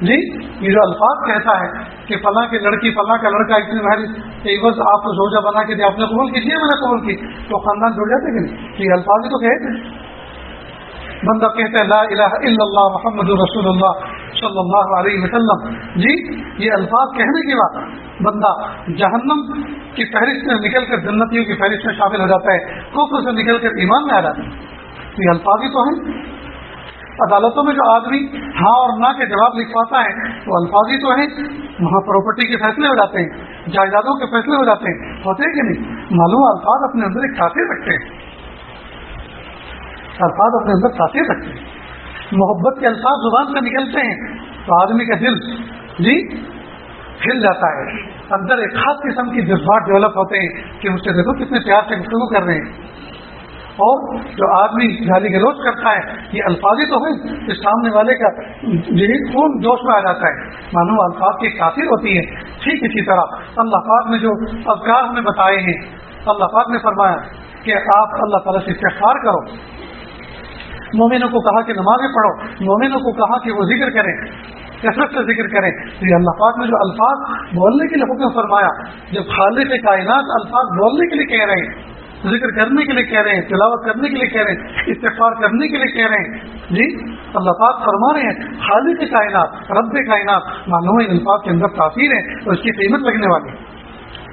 جی یہ جو الفاظ کہتا ہے کہ فلاں کی لڑکی فلاں کا لڑکا اتنے بھاری عوض آپ کو زوجہ بنا کے دیا، آپ نے قبول کیجیے، میں نے قبول کی، تو خاندان جڑ جاتے کہ نہیں؟ یہ الفاظ ہی تو کہتے ہیں۔ بندہ کہتا ہے لا الہ الا اللہ محمد رسول اللہ صلی اللہ علیہ وسلم، جی یہ الفاظ کہنے کے بعد بندہ جہنم کی فہرست میں نکل کر جنتیوں کی فہرست میں شامل ہو جاتا ہے، کفر سے نکل کر ایمان میں آ جاتا ہے۔ یہ الفاظ ہی تو ہیں۔ عدالتوں میں جو آدمی ہاں اور نہ کے جواب لکھواتا ہے وہ الفاظ ہی تو ہیں، وہاں پراپرٹی کے فیصلے ہو جاتے ہیں، جائیدادوں کے فیصلے ہو جاتے ہیں، ہوتے ہیں کہ نہیں؟ معلوم الفاظ اپنے اندر ایک تاثیر رکھتے ہیں، الفاظ اپنے اندر تاثیر رکھتے ہیں۔ محبت کے الفاظ زبان سے نکلتے ہیں تو آدمی کا دل جی کھل جاتا ہے، اندر ایک خاص قسم کی جذبات ڈیولپ ہوتے ہیں کہ مجھ سے دیکھو کتنے پیار سے گفتگو کر رہے ہیں۔ اور جو آدمی گالی گلوچ کرتا ہے یہ الفاظ ہی تو ہے، اس سامنے والے کا یہی خون جوش میں آ جاتا ہے، معلوم الفاظ کی تاثیر ہوتی ہے۔ ٹھیک اسی طرح اللہ پاک نے جو اذکار ہمیں بتائے ہیں، اللہ پاک نے فرمایا کہ آپ اللہ تعالیٰ سے استغفار کرو، مومنوں کو کہا کہ نمازیں پڑھو، مومنوں کو کہا کہ وہ ذکر کریں، کثرت سے ذکر کریں۔ تو یہ اللہ پاک نے جو الفاظ بولنے کے لیے حکم فرمایا، جب خالق کائنات الفاظ بولنے کے لیے کہہ رہے ہیں، ذکر کرنے کے لیے کہہ رہے ہیں، تلاوت کرنے کے لیے کہہ رہے ہیں، استغفار کرنے کے لیے کہہ رہے ہیں جی، اللہ پاک فرما رہے ہیں خالق کائنات رب کائنات، معلوم ہے ان الفاظ کے اندر تاثیر ہے اور اس کی قیمت لگنے والی ہے،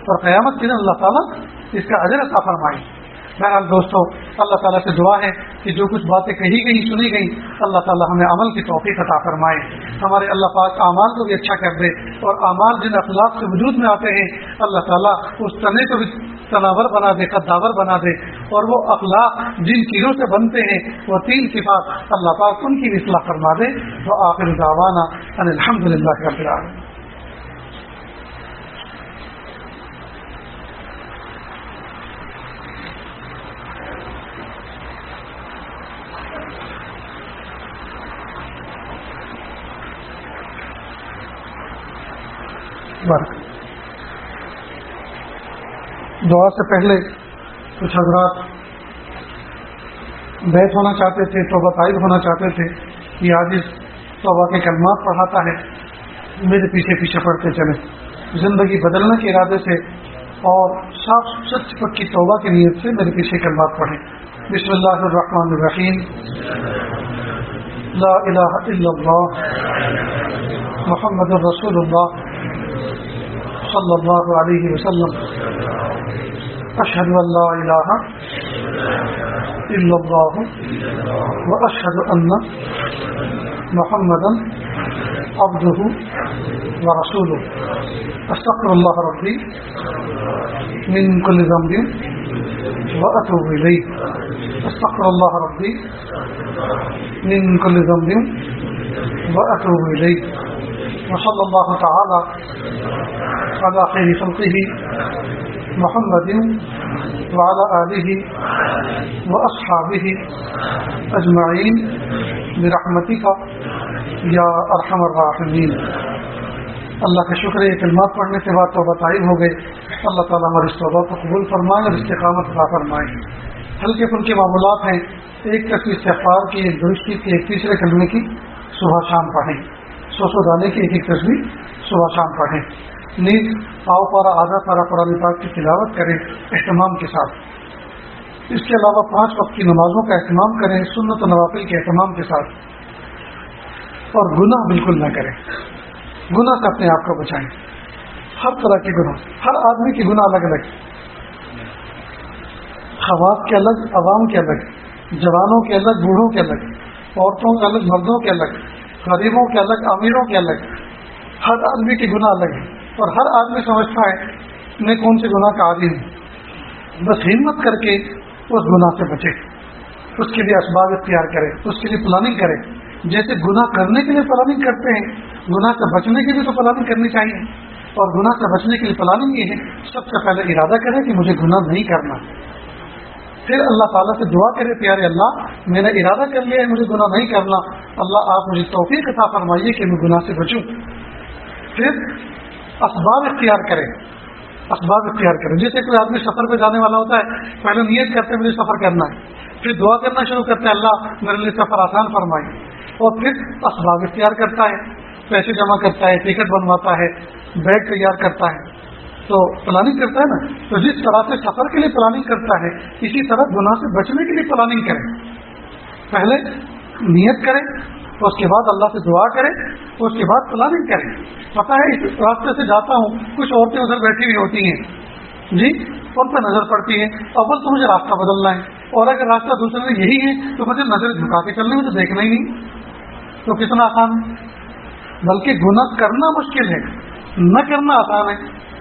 اور قیامت کے دن اللہ تعالیٰ اس کا اجر عطا فرمائے۔ بہرحال دوستو، اللہ تعالیٰ سے دعا ہے کہ جو کچھ باتیں کہی گئی سنی گئی اللہ تعالیٰ ہمیں عمل کی توفیق عطا فرمائے، ہمارے اللہ پاک اعمال کو بھی اچھا کر دے، اور اعمال جن اخلاق سے وجود میں آتے ہیں اللہ تعالیٰ اس تنے کو بھی تناور بنا دے، قداور بنا دے، اور وہ اخلاق جن چیزوں سے بنتے ہیں وہ 3 صفات اللہ پاک ان کی بھی اصلاح فرما دے۔ وآخر دعوانا ان الحمد للہ رب العالمین۔ دعا سے پہلے کچھ حضرات بیت ہونا چاہتے تھے، توبہ طائب ہونا چاہتے تھے، یہ عاجز توبہ کے کلمات پڑھاتا ہے، میرے پیچھے پیچھے پڑھتے چلے، زندگی بدلنے کے ارادے سے اور صاف سچ پکی توبہ کی نیت سے میرے پیچھے کلمات پڑھیں۔ بسم اللہ الرحمن الرحیم، لا الہ الا اللہ محمد رسول اللہ صلی اللہ علیہ وسلم، اشہد ان لا الہ الا اللہ واشہد ان محمدا عبدہ ورسولہ، استغفر اللہ ربی من کل ذنب واتوب الیہ۔ استغفر اللہ ربی من کل ذنب واتوب الیہ وصلی اللہ تعالی علی خیر خلقہ محمد وعلى آلہ واصحابہ اجمعین برحمتک یا ارحم الراحمین. اللہ کا شکر ہے یہ کلمات پڑھنے کے بعد توبہ طائب ہو گئے. اللہ تعالیٰ ہماری اس توبہ کو قبول فرمائے اور استقامت عطا فرمائے. ہلکے پھلکے معمولات ہیں. ایک تصویر استغفار کی، ایک درستی کی، ایک تیسرے کلمے کی صبح شام پڑھیں. 100 دانے کی ایک تصویر صبح شام پڑھیں. نیز پاؤ پارا آدھا پارا قرآن پاک کی تلاوت کریں اہتمام کے ساتھ. اس کے علاوہ 5 وقت کی نمازوں کا اہتمام کریں سنت و نوافل کے اہتمام کے ساتھ. اور گناہ بالکل نہ کریں. گناہ سے اپنے آپ کو بچائیں. ہر طرح کے گناہ، ہر آدمی کے گناہ الگ الگ، خواص کے الگ، عوام کے الگ، جوانوں کے الگ، بوڑھوں کے الگ، عورتوں کے الگ، مردوں کے الگ، غریبوں کے الگ، امیروں کے الگ. ہر آدمی کے گناہ الگ ہیں اور ہر آدمی سمجھتا ہے میں کون سے گناہ کا عادی ہوں. بس ہمت کر کے اس گناہ سے بچے، اس کے لیے اسباب اختیار کرے، اس کے لیے پلاننگ کرے. جیسے گناہ کرنے کے لیے پلاننگ کرتے ہیں، گناہ سے بچنے کے لیے تو پلاننگ کرنی چاہیے. اور گناہ سے بچنے کے لیے پلاننگ یہ ہے سب سے پہلے ارادہ کرے کہ مجھے گناہ نہیں کرنا. پھر اللہ تعالیٰ سے دعا کرے پیارے اللہ میں نے ارادہ کر لیا ہے مجھے گناہ نہیں کرنا، اللہ آپ مجھے توفیق عطا فرمائیے کہ میں گناہ سے بچوں. پھر اسباب اختیار کریں. اسباب اختیار کریں. جیسے کوئی آدمی سفر پہ جانے والا ہوتا ہے، پہلے نیت کرتے ہیں مجھے سفر کرنا ہے، پھر دعا کرنا شروع کرتے ہیں اللہ میرے لیے سفر آسان فرمائے، اور پھر اسباب اختیار کرتا ہے، پیسے جمع کرتا ہے، ٹکٹ بنواتا ہے، بیگ تیار کرتا ہے، تو پلاننگ کرتا ہے نا. تو جس طرح سے سفر کے لیے پلاننگ کرتا ہے اسی طرح گناہ سے بچنے کے لیے پلاننگ کریں. پہلے نیت کریں، اس کے بعد اللہ سے دعا کریں، اس کے بعد پلاننگ کریں. پتہ ہے اس راستے سے جاتا ہوں، کچھ عورتیں ادھر بیٹھی ہوئی ہوتی ہیں جی، ان پہ نظر پڑتی ہے. اول تو مجھے راستہ بدلنا ہے، اور اگر راستہ دوسرے میں یہی ہے تو مجھے نظر جھکا کے چلنے میں تو دیکھنا ہی نہیں. تو کتنا آسان ہے. بلکہ گناہ کرنا مشکل ہے، نہ کرنا آسان ہے.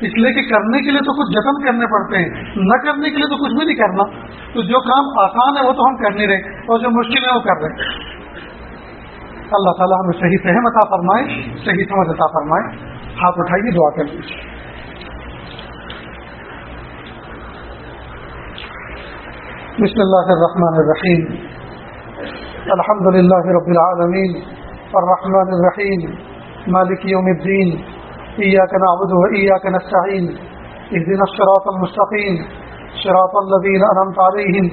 اس لیے کہ کرنے کے لیے تو کچھ جتن کرنے پڑتے ہیں، نہ کرنے کے لیے تو کچھ بھی نہیں کرنا. تو جو کام آسان ہے وہ تو ہم کر نہیں رہے، اور جو مشکل ہے وہ کر رہے. اللہ تعالیٰ ہمیں صحیح فہم عطا فرمائے، صحیح سمجھ عطا فرمائے. ہاتھ اٹھائیے، دعا کر لیجیے. بسم اللہ الرحمن الرحیم. الحمد للہ رب العالمین الرحمن الرحیم مالک یوم الدین ایاک نعبد و ایاک نستعین اهدنا الصراط المستقیم صراط الذین انعمت علیہم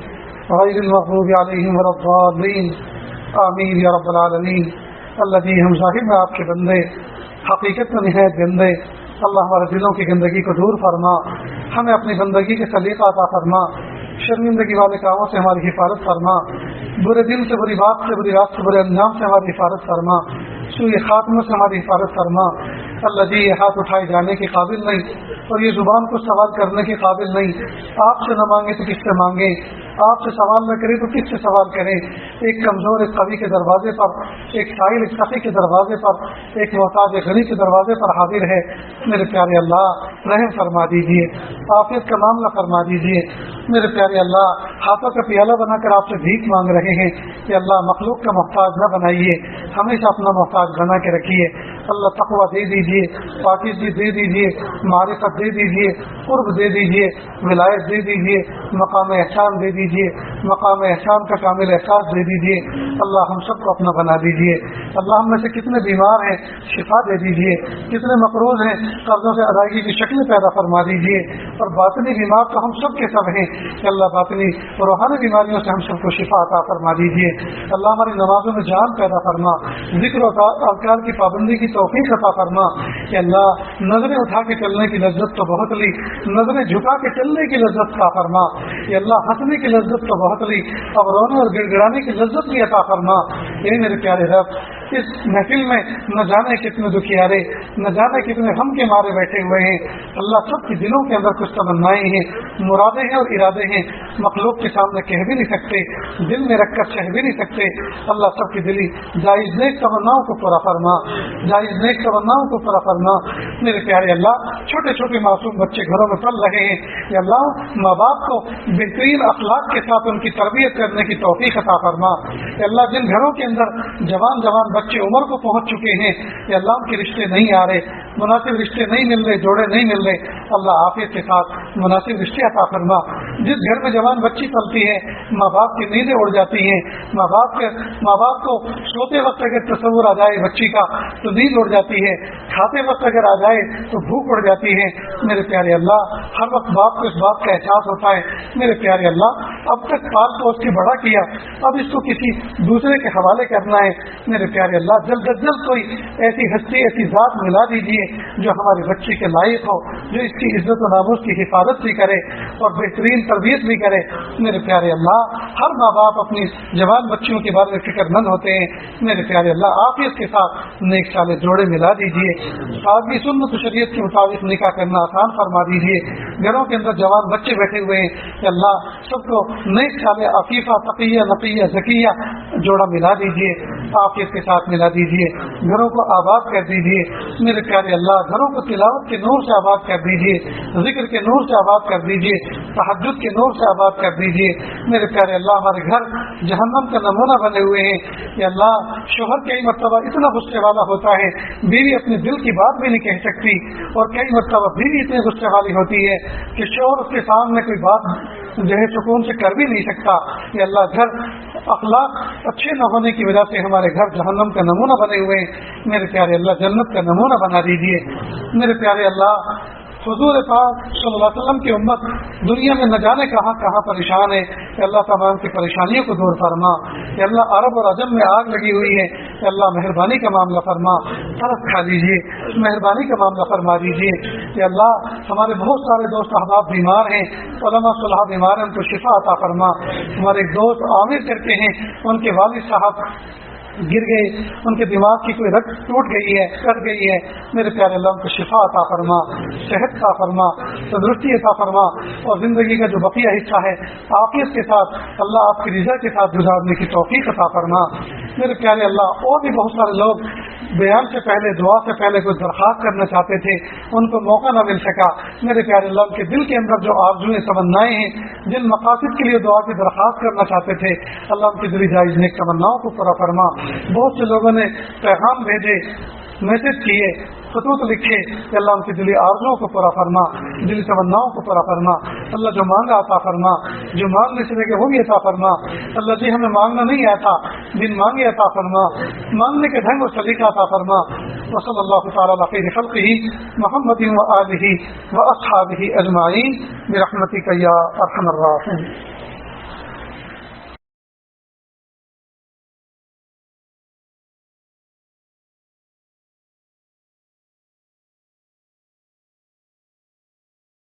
غیر المغضوب علیہم ولا الضالین آمین یا رب العالمین. اللہ جی ہم ظاہر میں آپ کے بندے، حقیقت میں نہایت گندے. اللہ ہمارے دلوں کی گندگی کو دور فرما، ہمیں اپنی بندگی کے سلیقہ عطا فرما، شرمندگی والے کاموں سے ہماری حفاظت فرما، برے دل سے، بری بات سے، بری رات سے، برے انجام سے ہماری حفاظت فرما، سوء خاتمہ سے ہماری حفاظت فرما. اللہ جی یہ ہاتھ اٹھائے جانے کے قابل نہیں اور یہ زبان کو سوال کرنے کے قابل نہیں. آپ سے نہ مانگے تو کس سے مانگیں، آپ سے سوال نہ کریں تو کس سے سوال کریں. ایک کمزور ایک قوی کے دروازے پر، ایک سائل ایک سخی کے دروازے پر، ایک محتاج ایک غنی کے دروازے پر حاضر ہے. میرے پیارے اللہ رحم فرما دیجیے، عافیت کا معاملہ فرما دیجیے. میرے پیارے اللہ ہاتھوں کا پیالہ بنا کر آپ سے بھیک مانگ رہے ہیں کہ اللہ مخلوق کا محتاج نہ بنائیے، ہمیشہ اپنا محتاج بنا کے رکھیے. اللہ تقویٰ دے دیجیے، پاکیزگی دے دیجیے، معرفت دے دیجیے، قرب دے دیجیے، ولایت دے دیجیے، مقام احسان دے دیجیے، مقام احسان کا کامل احساس دے دیجیے. اللہ ہم سب کو اپنا بنا دیجیے. اللہ ہم میں سے کتنے بیمار ہیں شفا دے دیجیے، کتنے مقروض ہیں قرضوں سے ادائیگی کی شکلیں پیدا فرما دیجیے، اور باطنی بیمار تو ہم سب کے سب ہیں کہ اللہ باطنی اور روحانی بیماریوں سے ہم سب کو شفا عطا فرما دیجیے. اللہ ہماری نمازوں میں جان پیدا فرما، ذکر و اذکار کی پابندی کی توفیق عطا فرما. کہ اللہ نظریں اٹھا کے چلنے کی لذت تو بہت لی، نظریں جھکا کے چلنے کی لذت عطا فرما. کہ اللہ ہنسنے کی لذت تو بہت لی، اب رونے اور گڑ گڑانے کی لذت بھی عطا فرما. یہ میرے پیارے رب اس محفل میں نہ جانے کتنے دکھیارے، نہ جانے کتنے غم کے مارے بیٹھے ہوئے ہیں. اللہ سب کے دلوں کے اندر کچھ تمنائیں ہیں، مرادیں ہیں اور ارادے ہیں، مخلوق کے سامنے کہہ بھی نہیں سکتے، دل میں رکھ کر سہ بھی نہیں سکتے. اللہ سب کی دلی جائز نیک تمناؤں کو پورا فرما، جائز نیک تمناؤں کو پورا فرما. میرے پیارے اللہ چھوٹے چھوٹے معصوم بچے گھروں میں پل رہے ہیں، یا اللہ ماں باپ کو بہترین اخلاق کے ساتھ ان کی تربیت کرنے کی توفیق عطا فرما، یا اللہ جن گھروں کے اندر جوان بچے عمر کو پہنچ چکے ہیں، یا اللہ ان کے رشتے نہیں آ رہے، مناسب رشتے نہیں مل رہے، جوڑے نہیں مل رہے، اللہ عافیت کے ساتھ مناسب رشتے عطا فرما۔ جس گھر میں جوان بچی پلتی ہے، ماں باپ کی نیندیں اڑ جاتی ہیں، ماں باپ کو سوتے وقت اگر تصور آ جائے بچی کا تو نیند اڑ جاتی ہے، کھاتے وقت اگر آ جائے تو بھوک اڑ جاتی ہے۔ میرے پیارے اللہ ہر وقت باپ کو اس بات کا احساس ہوتا ہے، میرے پیارے اللہ اب تک پال پوس کے بڑا کیا، اب اس کو کسی دوسرے کے حوالے کرنا ہے، میرے پیارے اللہ جلد از جلد کوئی ایسی ہستی ایسی ذات ملا دیجیے جو ہمارے بچے کے لائق ہو، جو اس کی عزت و ناموس کی حفاظت بھی کرے اور بہترین تربیت بھی کرے۔ میرے پیارے اللہ ہر ماں باپ اپنی جوان بچیوں کے بارے میں فکر مند ہوتے ہیں، میرے پیارے اللہ عافیت کے ساتھ نیک صالح جوڑے ملا دیجیے، سادگی سنت و شریعت کے مطابق نکاح کرنا آسان فرما دیجیے۔ گھروں کے اندر جوان بچے بیٹھے ہوئے ہیں کہ اللہ سب کو نیک صالح عفیفہ تقیہ نقیہ ذکیہ جوڑا ملا دیجیے، عافیت کے ساتھ ملا دیجیے، گھروں کو آباد کر دیجیے۔ میرے پیارے اللہ گھروں کو تلاوت کے نور سے آباد کر دیجیے، ذکر کے نور سے آباد کر دیجیے، تہجد کے نور سے آباد کر دیجیے۔ میرے پیارے اللہ ہمارے گھر جہنم کا نمونہ بنے ہوئے ہیں کہ اللہ شوہر کئی مرتبہ اتنا غصے والا ہوتا ہے، بیوی اپنے دل کی بات بھی نہیں کہہ سکتی، اور کئی مرتبہ بیوی اتنے غصے والی ہوتی ہے کہ شوہر اس کے سامنے کوئی بات جو ہے سکون سے کر بھی نہیں سکتا۔ کہ اللہ گھر اخلاق اچھے نہ ہونے کی وجہ سے ہمارے گھر جہنم کا نمونہ بنے ہوئے ہیں، میرے پیارے اللہ جنت کا نمونہ بنا دیجیے۔ میرے پیارے اللہ حضور پاک صلی اللہ علیہ وسلم کی امت دنیا میں نہ جانے کہاں کہاں پریشان ہے، کہ اللہ تمام کی پریشانیوں کو دور فرما، کہ اللہ عرب اور عجم میں آگ لگی ہوئی ہے، کہ اللہ مہربانی کا معاملہ فرما، طرف کھا دیجیے، مہربانی کا معاملہ فرما دیجیے۔ کہ اللہ ہمارے بہت سارے دوست احباب بیمار ہیں، علماء صلاح بیمار ہیں، ان کو شفا عطا فرما۔ ہمارے ایک دوست عامر کر کے ہیں، ان کے والد صاحب گر گئے، ان کے دماغ کی کوئی رگ ٹوٹ گئی ہے، کٹ گئی ہے، میرے پیارے اللہ ان کو شفا عطا فرما، صحت عطا فرما، تندرستی عطا فرما، اور زندگی کا جو بقیہ حصہ ہے عافیت کے ساتھ اللہ آپ کی رضا کے ساتھ گزارنے کی توفیق عطا فرما۔ میرے پیارے اللہ اور بھی بہت سارے لوگ بیان سے پہلے دعا سے پہلے کوئی درخواست کرنا چاہتے تھے، ان کو موقع نہ مل سکا، میرے پیارے اللہ کے دل کے اندر جو آرزوئیں تمنائیں ہیں، جن مقاصد کے لیے دعا کی درخواست کرنا چاہتے تھے، اللہ ان کی دلی جائز نیک تمناؤں کو پورا فرما۔ بہت سے لوگوں نے پیغام بھیجے، میسج کیے، خطوط لکھے، کہ اللہ ان کی دلی آرزوؤں کو پورا فرما، دلی تمناؤں کو پورا فرما۔ اللہ جو مانگا عطا فرما، جو مانگنے سے لگے وہ بھی عطا فرما۔ اللہ جی ہمیں مانگنا نہیں آتا، بن مانگے عطا فرما، مانگنے کے ڈھنگ اور سلیقہ عطا فرما۔ وصلی اللہ تعالی علی خیر خلقہ محمد و آلہ و اصحابہ اجمعین برحمتک یا ارحم الراحمین۔